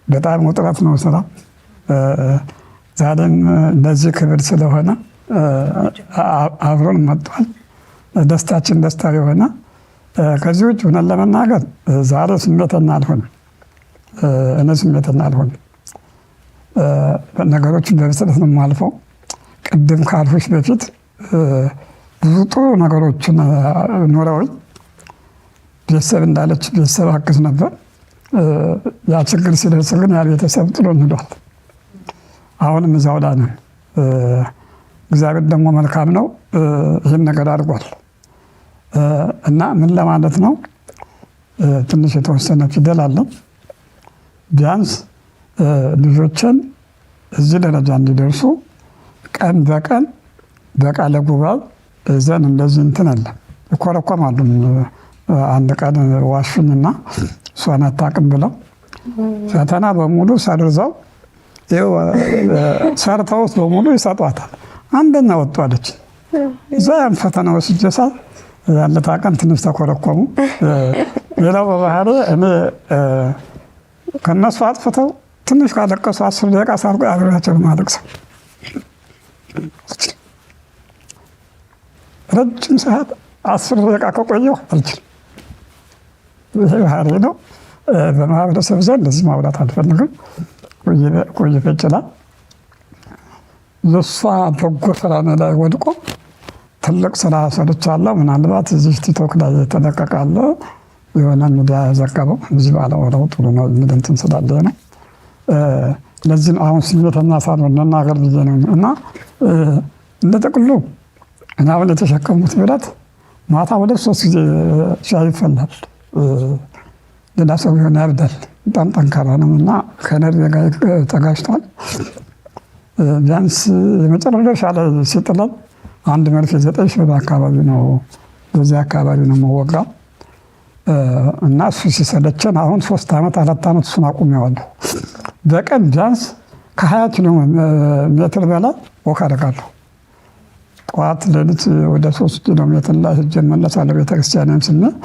በጣም ውጥረት ነው ስራ። ዛሬም ለዚህ ክብር ስለሆነ አብሮን መጥቷል። ደስታችን ደስታ የሆነ ከዚህ ውጭ ሆነን ለመናገር ዛሬ ስሜተኛ አልሆንም። እኔ ስሜተኛ አልሆንም። ነገሮችን በብስለት ነው የማልፈው። ቅድም ካልኩሽ በፊት ብዙ ጥሩ ነገሮችን ኖረውኝ ቤተሰብ እንዳለች ቤተሰብ አግዝ ነበር። ያ ችግር ሲደርስ ግን ያ ቤተሰብ ጥሎን ሄዷል። አሁንም እዛው ላይ ነን። እግዚአብሔር ደግሞ መልካም ነው፣ ይህን ነገር አድርጓል። እና ምን ለማለት ነው፣ ትንሽ የተወሰነ ፊደል አለን። ቢያንስ ልጆችን እዚህ ደረጃ እንዲደርሱ ቀን በቀን በቃለ ጉባኤ እዘን እንደዚህ እንትን አለ ይኮረኮማሉ። አንድ ቀን ዋሹኝና እሷን አታውቅም ብለው ፈተና በሙሉ ሰርዘው ሰርተውት በሙሉ ይሰጧታል። አንደኛ ወጥቷለች። እዛ ያን ፈተና ወስጄ ሳት ያለታ ቀን ትንሽ ተኮረኮሙ። ሌላው በባህሪ እኔ ከነሱ አጥፍተው ትንሽ ካለቀሱ 10 ደቂቃ ሳርቆ አብሬያቸው ማለቅሰው ረጅም ሰዓት 10 ደቂቃ ከቆየሁ አልችልም። ይሄ ባህሪ ነው። በማህበረሰብ ዘንድ እንደዚህ ማውራት አልፈልግም። ቆይቶ ይችላል። ለእሷ በጎ ስራ ላይ ወድቆ ትልቅ ስራ ሰርቻለሁ። ምናልባት እዚህ ቲክቶክ ላይ የተለቀቃለ የሆነ ሚዲያ ዘገበው እዚህ ባለወራው ጥሩ ነው እንትን ስላለ ነው። ለዚህ አሁን ስሜተኛ ሳልሆን መናገር ብዬ ነው። እና እንደ ጥቅሉ እና አሁን የተሸከሙት ብረት ማታ 2-3 ጊዜ ሻይ ይፈላል። ሌላ ሰው ቢሆን ያብዳል። በጣም ጠንካራ ነው እና ከነርቬ ጋር ተጋጭቷል። ቢያንስ የመጨረሻ ላይ ሲጥለን አንድ መርፌ 9 ሺህ አካባቢ ነው፣ በዚህ አካባቢ ነው መወጋው እና እሱ ሲሰለቸን አሁን 3 ዓመት 4 ዓመት እሱን አቁሜዋለሁ። በቀን ቢያንስ ከ20 ኪሎ ሜትር በላይ ወክ አደርጋለሁ። ጠዋት ሌሊት ወደ 3 ኪሎ ሜትር ላይ ሄጄ እመለሳለሁ። ቤተክርስቲያንም ስንል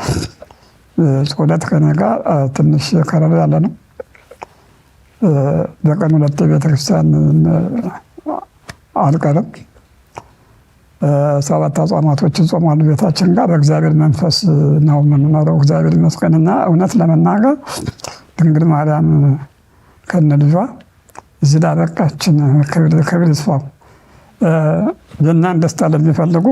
ጸሎት ከእኔ ጋር ትንሽ ከረር ያለ ነው። በቀን 2 ቤተክርስቲያን አልቀርም። 7 አጽዋማቶችን ጾማሉ ቤታችን ጋር በእግዚአብሔር መንፈስ ነው የምንኖረው። እግዚአብሔር ይመስገንና እውነት ለመናገር ድንግል ማርያም ከነ ልጇ እዚህ ላበቃችን ክብር ይስፋው። የእኛን ደስታ ለሚፈልጉ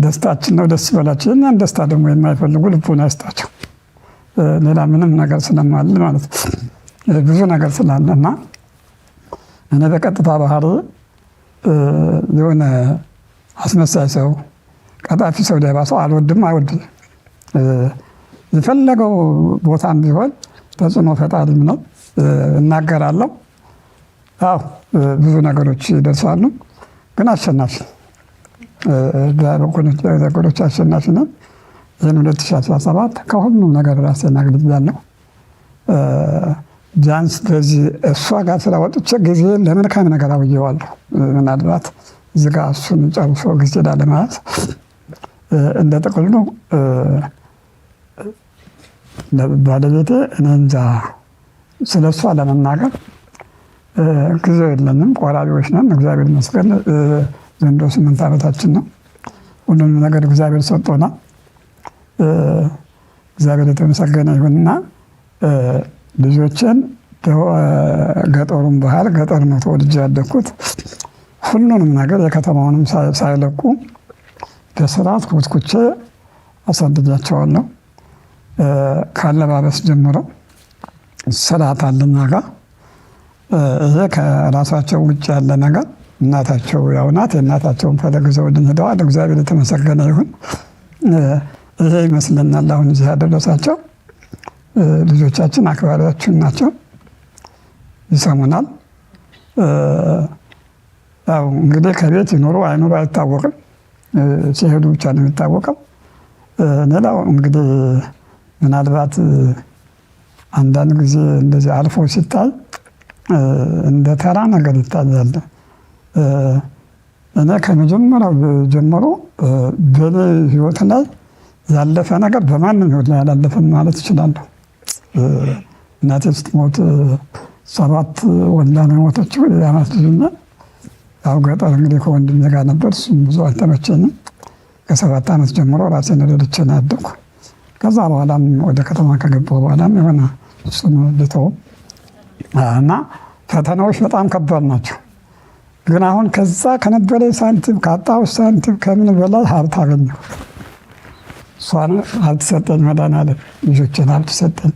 ደስታችን ነው፣ ደስ ይበላቸው። የእኛን ደስታ ደግሞ የማይፈልጉ ልቦና ይስጣቸው። ሌላ ምንም ነገር ስለማል ማለት ብዙ ነገር ስላለ እና እኔ በቀጥታ ባህሪ የሆነ አስመሳይ ሰው፣ ቀጣፊ ሰው፣ ሌባ ሰው አልወድም፣ አይወድም። የፈለገው ቦታም ቢሆን ተጽዕኖ ፈጣሪም ነው፣ እናገራለሁ። አዎ ብዙ ነገሮች ይደርሳሉ፣ ግን አሸናፊ ነገሮች አሸናፊ ነን። ይህን 2017 ከሁሉም ነገር ራሴን አግልያለሁ። ቢያንስ በዚህ እሷ ጋር ስለወጥቼ ጊዜ ለመልካም ነገር አውዬዋለሁ። ምናልባት እዚህ ጋር እሱን ጨርሶ ጊዜ ላለመያዝ እንደ ጥቅሉ ባለቤቴ እኔ እንጃ ስለ እሷ ለመናገር ጊዜው የለንም። ቆራቢዎች ነን። እግዚአብሔር ይመስገን ዘንድሮ 8 ዓመታችን ነው። ሁሉንም ነገር እግዚአብሔር ሰጥቶናል። እግዚአብሔር የተመሰገነ ይሁንና ልጆችን ገጠሩን ባህል ገጠር ነው ተወልጄ ያደግኩት። ሁሉንም ነገር የከተማውንም ሳይለቁ በስርዓት ኮትኩቼ አሳድጃቸዋለሁ። ካለባበስ ጀምሮ ስርዓት አለኛ ጋር ይሄ ከራሳቸው ውጭ ያለ ነገር እናታቸው ያው ናት። የእናታቸውን ፈለግ ይዘውልኝ ሄደዋል። እግዚአብሔር የተመሰገነ ይሁን። ይሄ ይመስለናል አሁን እዚህ ያደረሳቸው። ልጆቻችን አክባሪያችን ናቸው፣ ይሰሙናል። ያው እንግዲህ ከቤት ይኖሩ አይኖሩ አይታወቅም፣ ሲሄዱ ብቻ ነው የሚታወቀው። ሌላው እንግዲህ ምናልባት አንዳንድ ጊዜ እንደዚህ አልፎ ሲታይ እንደ ተራ ነገር ይታያል። እኔ ከመጀመሪያው ጀምሮ በኔ ህይወት ላይ ያለፈ ነገር በማንም ህይወት ላይ ያላለፈም ማለት እችላለሁ። እናቴ ስትሞት 7 ወልዳ ነው የሞተችው። የአማት ልጅ ያው ገጠር እንግዲህ ከወንድሜ ጋር ነበር። እሱም ብዙ አልተመቸኝም። ከ7 ዓመት ጀምሮ ራሴን ረድቼ ነው ያደግኩ። ከዛ በኋላም ወደ ከተማ ከገባሁ በኋላም የሆነ እሱን ልተው እና ፈተናዎች በጣም ከባድ ናቸው። ግን አሁን ከዛ ከነበረ ሳንቲም ካጣሁ ሳንቲም ከምን በላይ ሀብት አገኘሁ። እሷን ሀብት ሰጠኝ፣ መድኃኒዓለም ልጆችን ሀብት ሰጠኝ።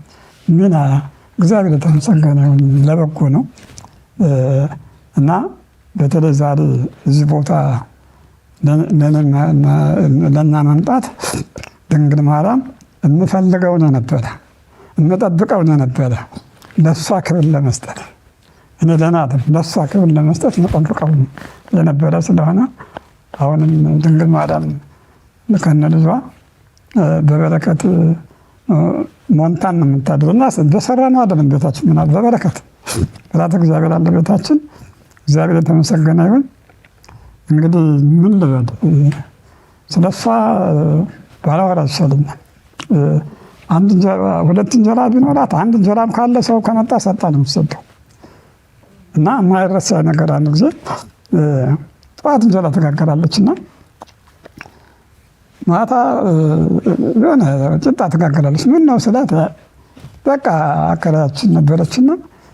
ሚና እግዚአብሔር የተመሰገነ ይሁን ለበጎ ነው እና በተለይ ዛሬ እዚህ ቦታ ለና መምጣት ድንግል ማርያም የምፈልገው ነው ነበረ፣ የምጠብቀው ነው ነበረ። ለእሷ ክብር ለመስጠት እኔ ለእሷ ክብር ለመስጠት የምጠብቀው የነበረ ስለሆነ አሁንም ድንግል ማርያም ከነ ልጇ በበረከት ሞንታን ነው የምታድርና በሰራ ነው አይደለም ቤታችን ምናል በበረከት ብላት እግዚአብሔር አለ ቤታችን። እግዚአብሔር የተመሰገነ ይሁን። እንግዲህ ምን ልበል ስለሷ ባላወራ ይሻለኛል። አንድ እንጀራ ሁለት እንጀራ ቢኖራት አንድ እንጀራም ካለ ሰው ከመጣ ሰጣ ነው የምትሰጠው እና የማይረሳ ነገር አንድ ጊዜ ጠዋት እንጀራ ትጋገራለች እና ማታ የሆነ ጭጣ ትጋገራለች። ምን ነው ስላት በቃ አከራያችን ነበረችና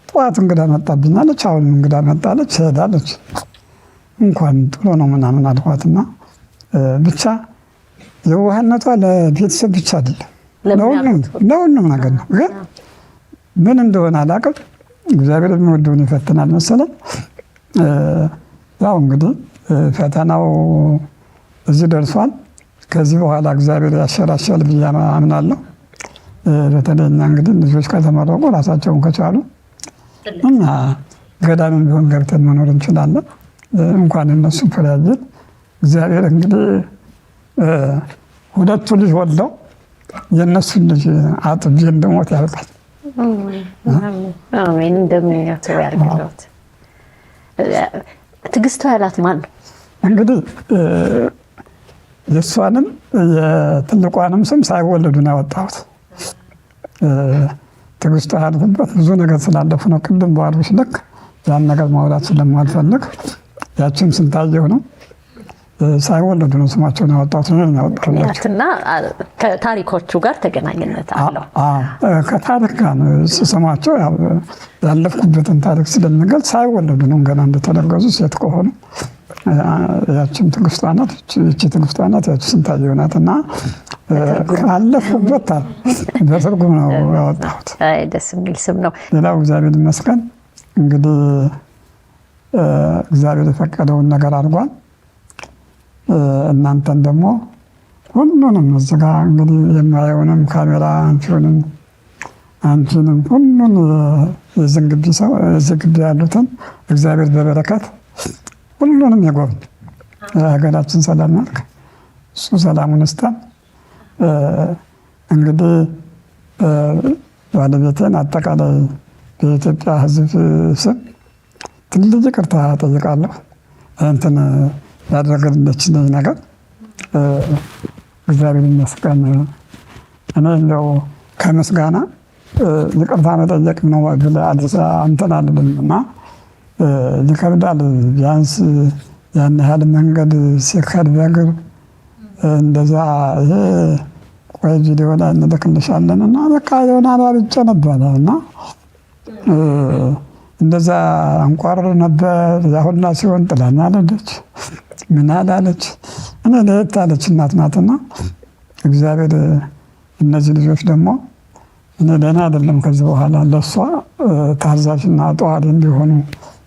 ጠዋት እንግዳ መጣብኛለች፣ አሁን እንግዳ መጣለች ሄዳለች። እንኳን ጥሩ ነው ምናምን አልኳትና ብቻ የዋህነቷ ለቤተሰብ ብቻ አይደለም ለሁሉም ነገር ነው። ግን ምን እንደሆነ አላውቅም። እግዚአብሔር የሚወደውን ይፈትናል መሰለኝ። ያው እንግዲህ ፈተናው እዚህ ደርሷል። ከዚህ በኋላ እግዚአብሔር ያሸራሻል ብዬ አምናለሁ። በተለይ እኛ እንግዲህ ልጆች ከተመረቁ ራሳቸውን ከቻሉ እና ገዳምን ቢሆን ገብተን መኖር እንችላለን። እንኳን እነሱ ፍሬያጅን እግዚአብሔር እንግዲህ ሁለቱ ልጅ ወልደው የእነሱን ልጅ አጥቤ እንደሞት ያልቃል። አሜን። እንደምንያቱ ያርግለት። ትዕግስቷ ያላት ማን ነው? እንግዲህ የእሷንም የትልቋንም ስም ሳይወለዱ ነው ያወጣሁት። ትዕግስቷ ያልኩበት ብዙ ነገር ስላለፉ ነው። ቅድም በዋልኩሽ ልክ ያን ነገር ማውራት ስለማልፈልግ ያችን ስንታየው ነው ሳይወለዱ ነው ስማቸውን ያወጣሁት። እና ከታሪኮቹ ጋር ተገናኝነት አለው። ከታሪክ ጋር ስማቸው ያለፍኩበትን ታሪክ ስለሚገልጽ ሳይወለዱ ነው ገና እንደተደረገዙ ሴት ከሆኑ ያችን ትዕግስቷ ናት፣ ይቺ ትዕግስቷ ናት፣ ያቺ ስንታየው ናት። እና ካለፍኩበት በትርጉም ነው ያወጣሁት። ደስ የሚል ስም ነው። ሌላው እግዚአብሔር ይመስገን እንግዲህ እግዚአብሔር የፈቀደውን ነገር አድርጓል። እናንተን ደግሞ ሁሉንም እዚህ ጋ እንግዲህ የማየውንም ካሜራ አንቺንም ሁሉን የዚህ ግቢ ያሉትን እግዚአብሔር በበረከት ሁሉንም የጎብኝ። ሀገራችን ሰላም ናት፣ እሱ ሰላሙን ይስጠን። እንግዲህ ባለቤቴን አጠቃላይ በኢትዮጵያ ሕዝብ ስም ትልቅ ይቅርታ ጠይቃለሁ። እንትን ያደረገችልኝ ነገር እግዚአብሔር ይመስገን። እኔ እንደው ከምስጋና ይቅርታ መጠየቅ ነው እንትን አልልም እና ይከብዳል። ቢያንስ ያን ያህል መንገድ ሲከድ በእግር እንደዛ ይሄ ቆይ ቪዲዮ ላይ እንልክልሻለን እና በቃ የሆነ አባብጬ ነበረ እና እንደዛ አንቋር ነበር። ያሁላ ሲሆን ጥላና አለች ምን አላለች። እኔ ለየት ያለች እናት ናትና እግዚአብሔር እነዚህ ልጆች ደግሞ እኔ ደህና አይደለም ከዚህ በኋላ ለእሷ ታዛዥና ጠዋሪ እንዲሆኑ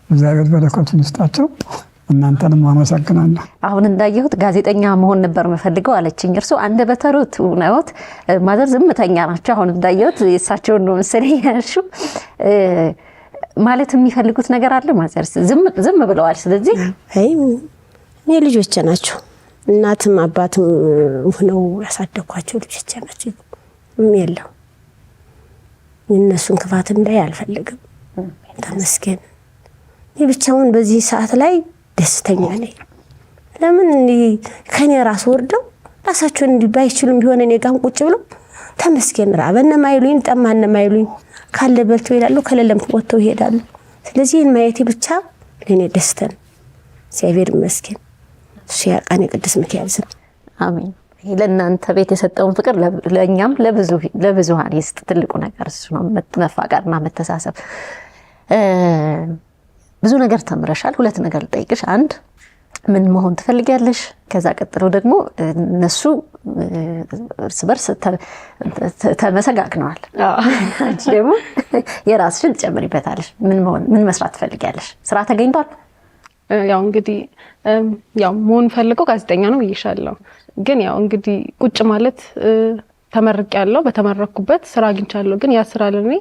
እግዚአብሔር በረከቱን ይስጣቸው። እናንተንም አመሰግናለሁ። አሁን እንዳየሁት ጋዜጠኛ መሆን ነበር የምፈልገው አለችኝ። እርሱ አንደበተ ርቱዕ ነዎት። ማዘር ዝምተኛ ናቸው። አሁን እንዳየሁት የእሳቸውን ነው መሰለኝ ያልሽው። ማለት የሚፈልጉት ነገር አለ ማዘር? ዝም ብለዋል። ስለዚህ እኔ ልጆቼ ናቸው። እናትም አባትም ሆነው ያሳደኳቸው ልጆቼ ናቸው። የለው የእነሱን ክፋት እንዳይ አልፈልግም። ተመስገን። እኔ ብቻውን በዚህ ሰዓት ላይ ደስተኛ ነኝ። ለምን ከኔ ራስ ወርደው ራሳቸውን እንዲህ ባይችሉም ቢሆን እኔ ጋር ቁጭ ብለው ተመስገን ራበነ ማይሉኝ ጠማነ ማይሉኝ ካለ በልተው ይላሉ፣ ከሌለም ወጥተው ይሄዳሉ። ስለዚህ ማየቴ ብቻ ለኔ ደስተን እግዚአብሔር ይመስገን። እሱ ያቃኔ ቅዱስ ሚካኤል ስም አሜን። ለእናንተ ቤት የሰጠውን ፍቅር ለእኛም ለብዙሃን ይስጥ። ትልቁ ነገር እሱ ነው፣ መፋቀርና መተሳሰብ። ብዙ ነገር ተምረሻል። ሁለት ነገር ልጠይቅሽ። አንድ ምን መሆን ትፈልጊያለሽ? ከዛ ቀጥሎ ደግሞ እነሱ እርስ በርስ ተመሰጋግነዋል። አንቺ ደግሞ የራስሽን ትጨምሪበታለሽ። ምን መስራት ትፈልጊያለሽ? ስራ ተገኝቷል? ያው እንግዲህ ያው መሆን ፈልገው ጋዜጠኛ ነው ብዬሻለሁ። ግን ያው እንግዲህ ቁጭ ማለት ተመርቄያለሁ፣ በተመረኩበት ስራ አግኝቻለሁ። ግን ያ ስራ ለኔ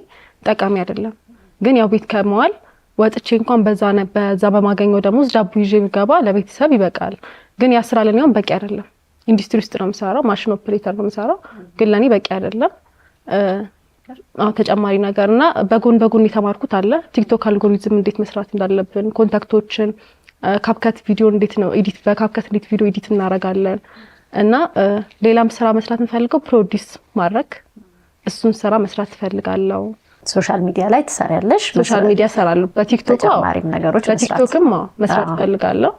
ጠቃሚ አይደለም። ግን ያው ቤት ከመዋል ወጥቼ እንኳን በዛ በማገኘው ደሞዝ ዳቦ ይዤ ብገባ ለቤተሰብ ይበቃል። ግን ያ ስራ ለኔ በቂ አይደለም። ኢንዱስትሪ ውስጥ ነው የምሰራው፣ ማሽን ኦፕሬተር ነው የምሰራው። ግን ለኔ በቂ አይደለም። ተጨማሪ ነገርና በጎን የተማርኩት አለ። ቲክቶክ አልጎሪዝም እንዴት መስራት እንዳለብን፣ ኮንታክቶችን፣ ካፕከት ቪዲዮ እንዴት ነው በካፕከት እንዴት ቪዲዮ ኤዲት እናደርጋለን እና ሌላም ስራ መስራት እንፈልገው ፕሮዲስ ማድረግ፣ እሱን ስራ መስራት ፈልጋለሁ። ሶሻል ሚዲያ ላይ ትሰሪያለሽ? ሶሻል ሚዲያ ሰራለሁ። በቲክቶክ ተጨማሪም ነገሮች በቲክቶክም መስራት ፈልጋለሁ።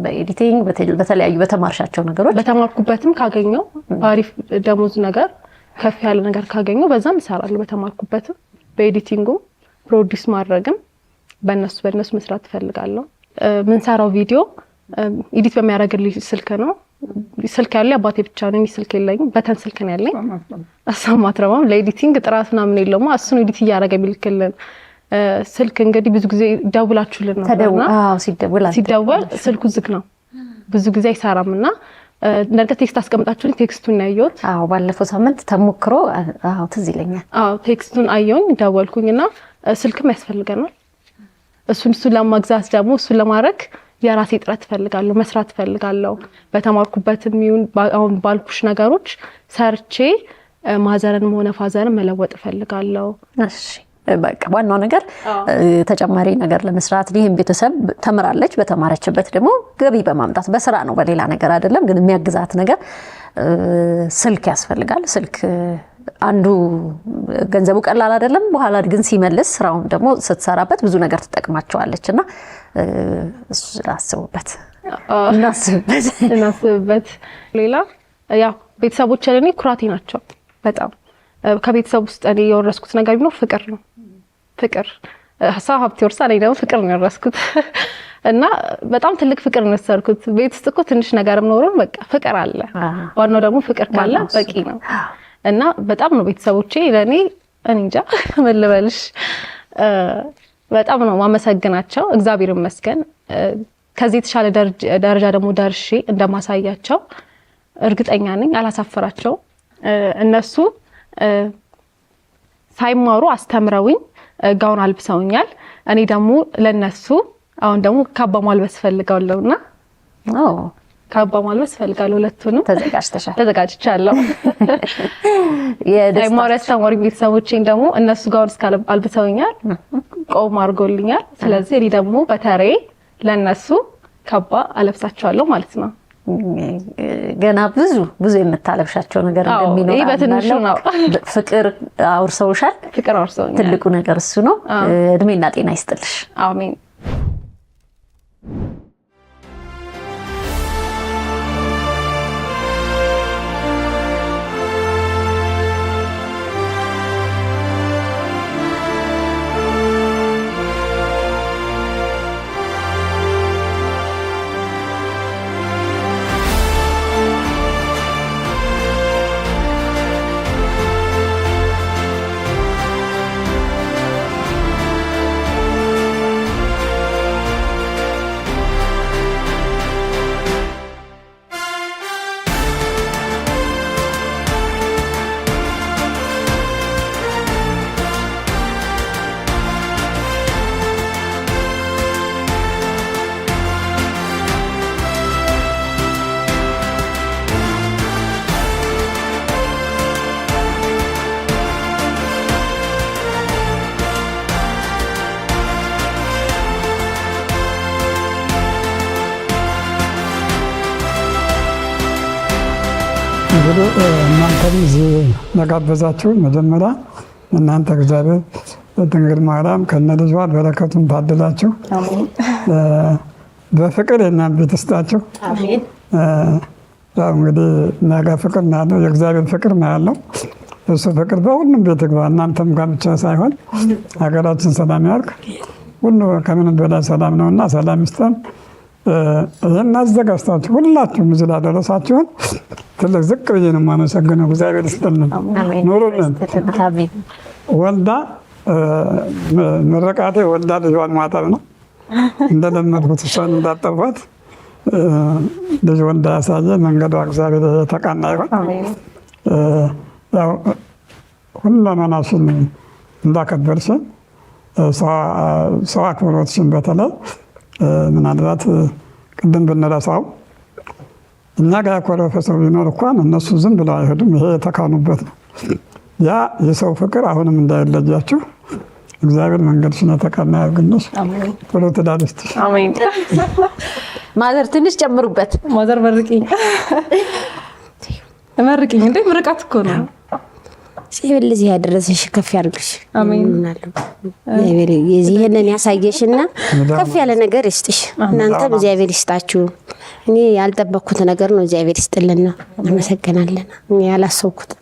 በኤዲቲንግ በተለያዩ በተማርሻቸው ነገሮች በተማርኩበትም ካገኘው አሪፍ ደሞዝ ነገር ከፍ ያለ ነገር ካገኘው በዛም እሰራለሁ። በተማርኩበትም በኤዲቲንጉ ፕሮዲስ ማድረግም በእነሱ መስራት ፈልጋለሁ። ምን ሰራው ቪዲዮ ኤዲት በሚያደርግልኝ ስልክ ነው። ስልክ ያለው አባቴ ብቻ ነው። ስልክ የለኝም። በተን ስልክ ነው ያለኝ። እሷም አትረባም። ለኤዲቲንግ ጥራት ምናምን የለውም። እሱን ኤዲት እያደረገ የሚልክልን ስልክ እንግዲህ ብዙ ጊዜ ደውላችሁልን ነውና ሲደወል ስልኩ ዝግ ነው፣ ብዙ ጊዜ አይሰራምና ነገ ቴክስት አስቀምጣችሁኝ ቴክስቱን ያየሁት። ባለፈው ሳምንት ተሞክሮ ትዝ ይለኛል። ቴክስቱን አየሁኝ፣ ደወልኩኝና ስልክም ያስፈልገናል። እሱን ለማግዛት ደግሞ እሱን ለማድረግ የራሴ ጥረት ፈልጋለሁ፣ መስራት ፈልጋለሁ። በተማርኩበትም ይሁን አሁን ባልኩሽ ነገሮች ሰርቼ ማዘርንም ሆነ ፋዘርን መለወጥ ፈልጋለሁ። እሺ በቃ ዋናው ነገር ተጨማሪ ነገር ለመስራት ይሄን ቤተሰብ ተምራለች። በተማረችበት ደግሞ ገቢ በማምጣት በስራ ነው፣ በሌላ ነገር አይደለም። ግን የሚያግዛት ነገር ስልክ ያስፈልጋል። ስልክ አንዱ ገንዘቡ ቀላል አይደለም። በኋላ ግን ሲመልስ ስራውን ደግሞ ስትሰራበት ብዙ ነገር ትጠቅማቸዋለችና እናስብበት። ሌላ ያው ቤተሰቦቼ ለኔ ኩራቴ ናቸው በጣም። ከቤተሰብ ውስጥ እኔ የወረስኩት ነገር ቢኖር ፍቅር ነው። ፍቅር ሀሳብ ሀብት ይወርሳል። እኔ ደግሞ ፍቅር ነው የወረስኩት እና በጣም ትልቅ ፍቅር ነው የወሰድኩት። ቤት ውስጥ እኮ ትንሽ ነገርም ኖሮ በቃ ፍቅር አለ። ዋናው ደግሞ ፍቅር ካለ በቂ ነው እና በጣም ነው ቤተሰቦቼ ለኔ እንጃ ምን ልበልሽ፣ በጣም ነው ማመሰግናቸው። እግዚአብሔር ይመስገን። ከዚህ የተሻለ ደረጃ ደግሞ ደርሼ እንደማሳያቸው እርግጠኛ ነኝ። አላሳፈራቸው። እነሱ ሳይማሩ አስተምረውኝ ጋውን አልብሰውኛል። እኔ ደግሞ ለነሱ አሁን ደግሞ ካባ ማልበስ ፈልጋለሁና ካባ ማልበስ ፈልጋለሁ። ሁለቱንም ተዘጋጅቻለሁ። ሳይማሩ ያስተማሩ ቤተሰቦቼን ደግሞ እነሱ ጋውን አልብሰውኛል፣ ቆም አድርጎልኛል። ስለዚህ እኔ ደግሞ በተሬ ለነሱ ካባ አለብሳቸዋለሁ ማለት ነው። ገና ብዙ የምታለብሻቸው ነገር እንደሚኖር ይሄ በትንሹ ነው። ፍቅር አውርሰውሻል። ፍቅር አውርሰውኛል። ትልቁ ነገር እሱ ነው። እድሜና ጤና ይስጥልሽ። አሜን። እንግዲህ እናንተም እዚህ ለጋበዛችሁ መጀመሪያ እናንተ እግዚአብሔር ድንግል ማርያም ከነ ልጇ በረከቱን ታድላችሁ በፍቅር የእናንተ ቤት ይስጣችሁ። ያው እንግዲህ ነገ ፍቅር ነው ያለው፣ የእግዚአብሔር ፍቅር ነው ያለው። እሱ ፍቅር በሁሉም ቤት ይግባ። እናንተም ጋር ብቻ ሳይሆን ሀገራችን ሰላም ያርግ። ሁሉ ከምንም በላይ ሰላም ነውና ሰላም ይስጠን። ይህን አዘጋጅታችሁ ሁላችሁም እዚህ ላደረሳችሁን ትልቅ ዝቅ ብዬ ነው የማመሰግነው። እግዚአብሔር ይስጥልን፣ ኑሩልን። ወልዳ ምርቃቴ ወልዳ ልጇን ማጠብ ነው። እንደለመድኩት እሷን እንዳጠቧት ልጅ ወልዳ ያሳየ መንገዷ እግዚአብሔር የተቃና ይሆን። ያው ሁለመናሽን እንዳከበርሽን ሰው አክብሮትሽን በተለይ ምናልባት ቅድም ብንረሳው እኛ ጋር ያኮረፈ ሰው ቢኖር እንኳን እነሱ ዝም ብለው አይሄዱም። ይሄ የተካኑበት ነው። ያ የሰው ፍቅር አሁንም እንዳይለያችሁ እግዚአብሔር መንገድሽን የተቃና ያድርግልሽ። ጥሩ ትዳር ይስጥሽ። አሜን። ማዘር ትንሽ ጨምሩበት። ማዘር መርቂኝ መርቂኝ። እንዴ ምርቃት እኮ ነው። እግዚአብሔር ለዚህ ያደረሰሽ ከፍ ያድርግሽ። አሜን። እግዚአብሔር ይሄንን ያሳየሽና ከፍ ያለ ነገር ይስጥሽ። እናንተም እግዚአብሔር ይስጣችሁ። እኔ ያልጠበቅኩት ነገር ነው። እግዚአብሔር ይስጥልና እናመሰግናለን። እኔ ያላሰብኩት።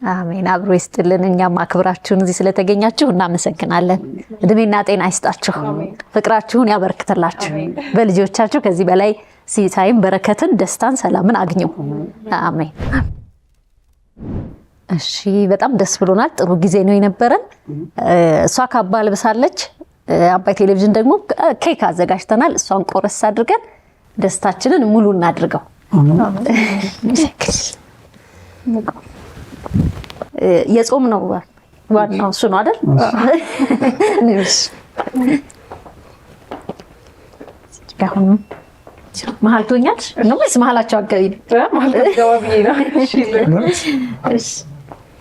አሜን። አብሮ ይስጥልን። እኛም አክብራችሁን እዚህ ስለተገኛችሁ እናመሰግናለን። እድሜና ጤና ይስጣችሁ፣ ፍቅራችሁን ያበርክትላችሁ። በልጆቻችሁ ከዚህ በላይ ሲሳይም በረከትን፣ ደስታን፣ ሰላምን አግኙ። አሜን። እሺ፣ በጣም ደስ ብሎናል። ጥሩ ጊዜ ነው የነበረን። እሷ ካባ ልብሳለች። አባይ ቴሌቪዥን ደግሞ ኬክ አዘጋጅተናል። እሷን ቆረስ አድርገን ደስታችንን ሙሉ እናድርገው። የጾም ነው ዋናው እሱ ነው አይደል? ጋሁን መሀል ትሆኛለሽ ነው ወይስ መሀላቸው አጋቢ ነው? መሀል አጋቢ ነው። እሺ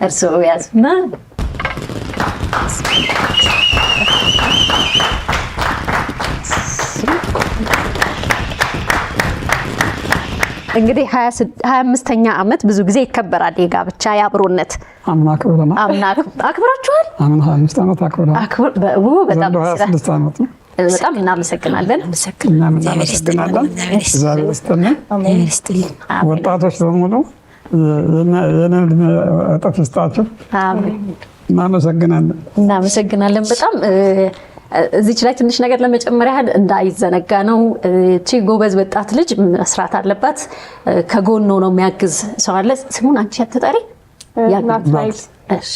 እርስዎ ያዙና እንግዲህ 25ኛ ዓመት ብዙ ጊዜ ይከበራል የጋብቻ የአብሮነት። አምና አክብራችኋል? አምና 25 ዓመት አክብራለሁ። በጣም 26 ዓመት ነው። በጣም እናመሰግናለን። እናመሰግናለን። እግዚአብሔር ይስጥልን። ወጣቶች በሙሉ የኔን ዕድሜ እጥፍ ይስጣችሁ። እናመሰግናለን በጣም እዚች ላይ ትንሽ ነገር ለመጨመር ያህል እንዳይዘነጋ ነው። እቺ ጎበዝ ወጣት ልጅ መስራት አለባት። ከጎኑ ነው የሚያግዝ ሰው አለ። ስሙን አንቺ አትጠሪ። እሺ፣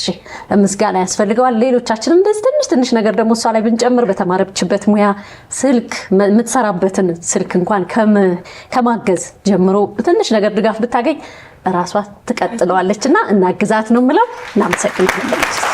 ምስጋና ያስፈልገዋል። ሌሎቻችን እንደዚህ ትንሽ ነገር ደግሞ እሷ ላይ ብንጨምር በተማረችበት ሙያ ስልክ የምትሰራበትን ስልክ እንኳን ከማገዝ ጀምሮ ትንሽ ነገር ድጋፍ ብታገኝ ራሷ ትቀጥለዋለችና እናግዛት ነው የምለው። እናመሰግናለን።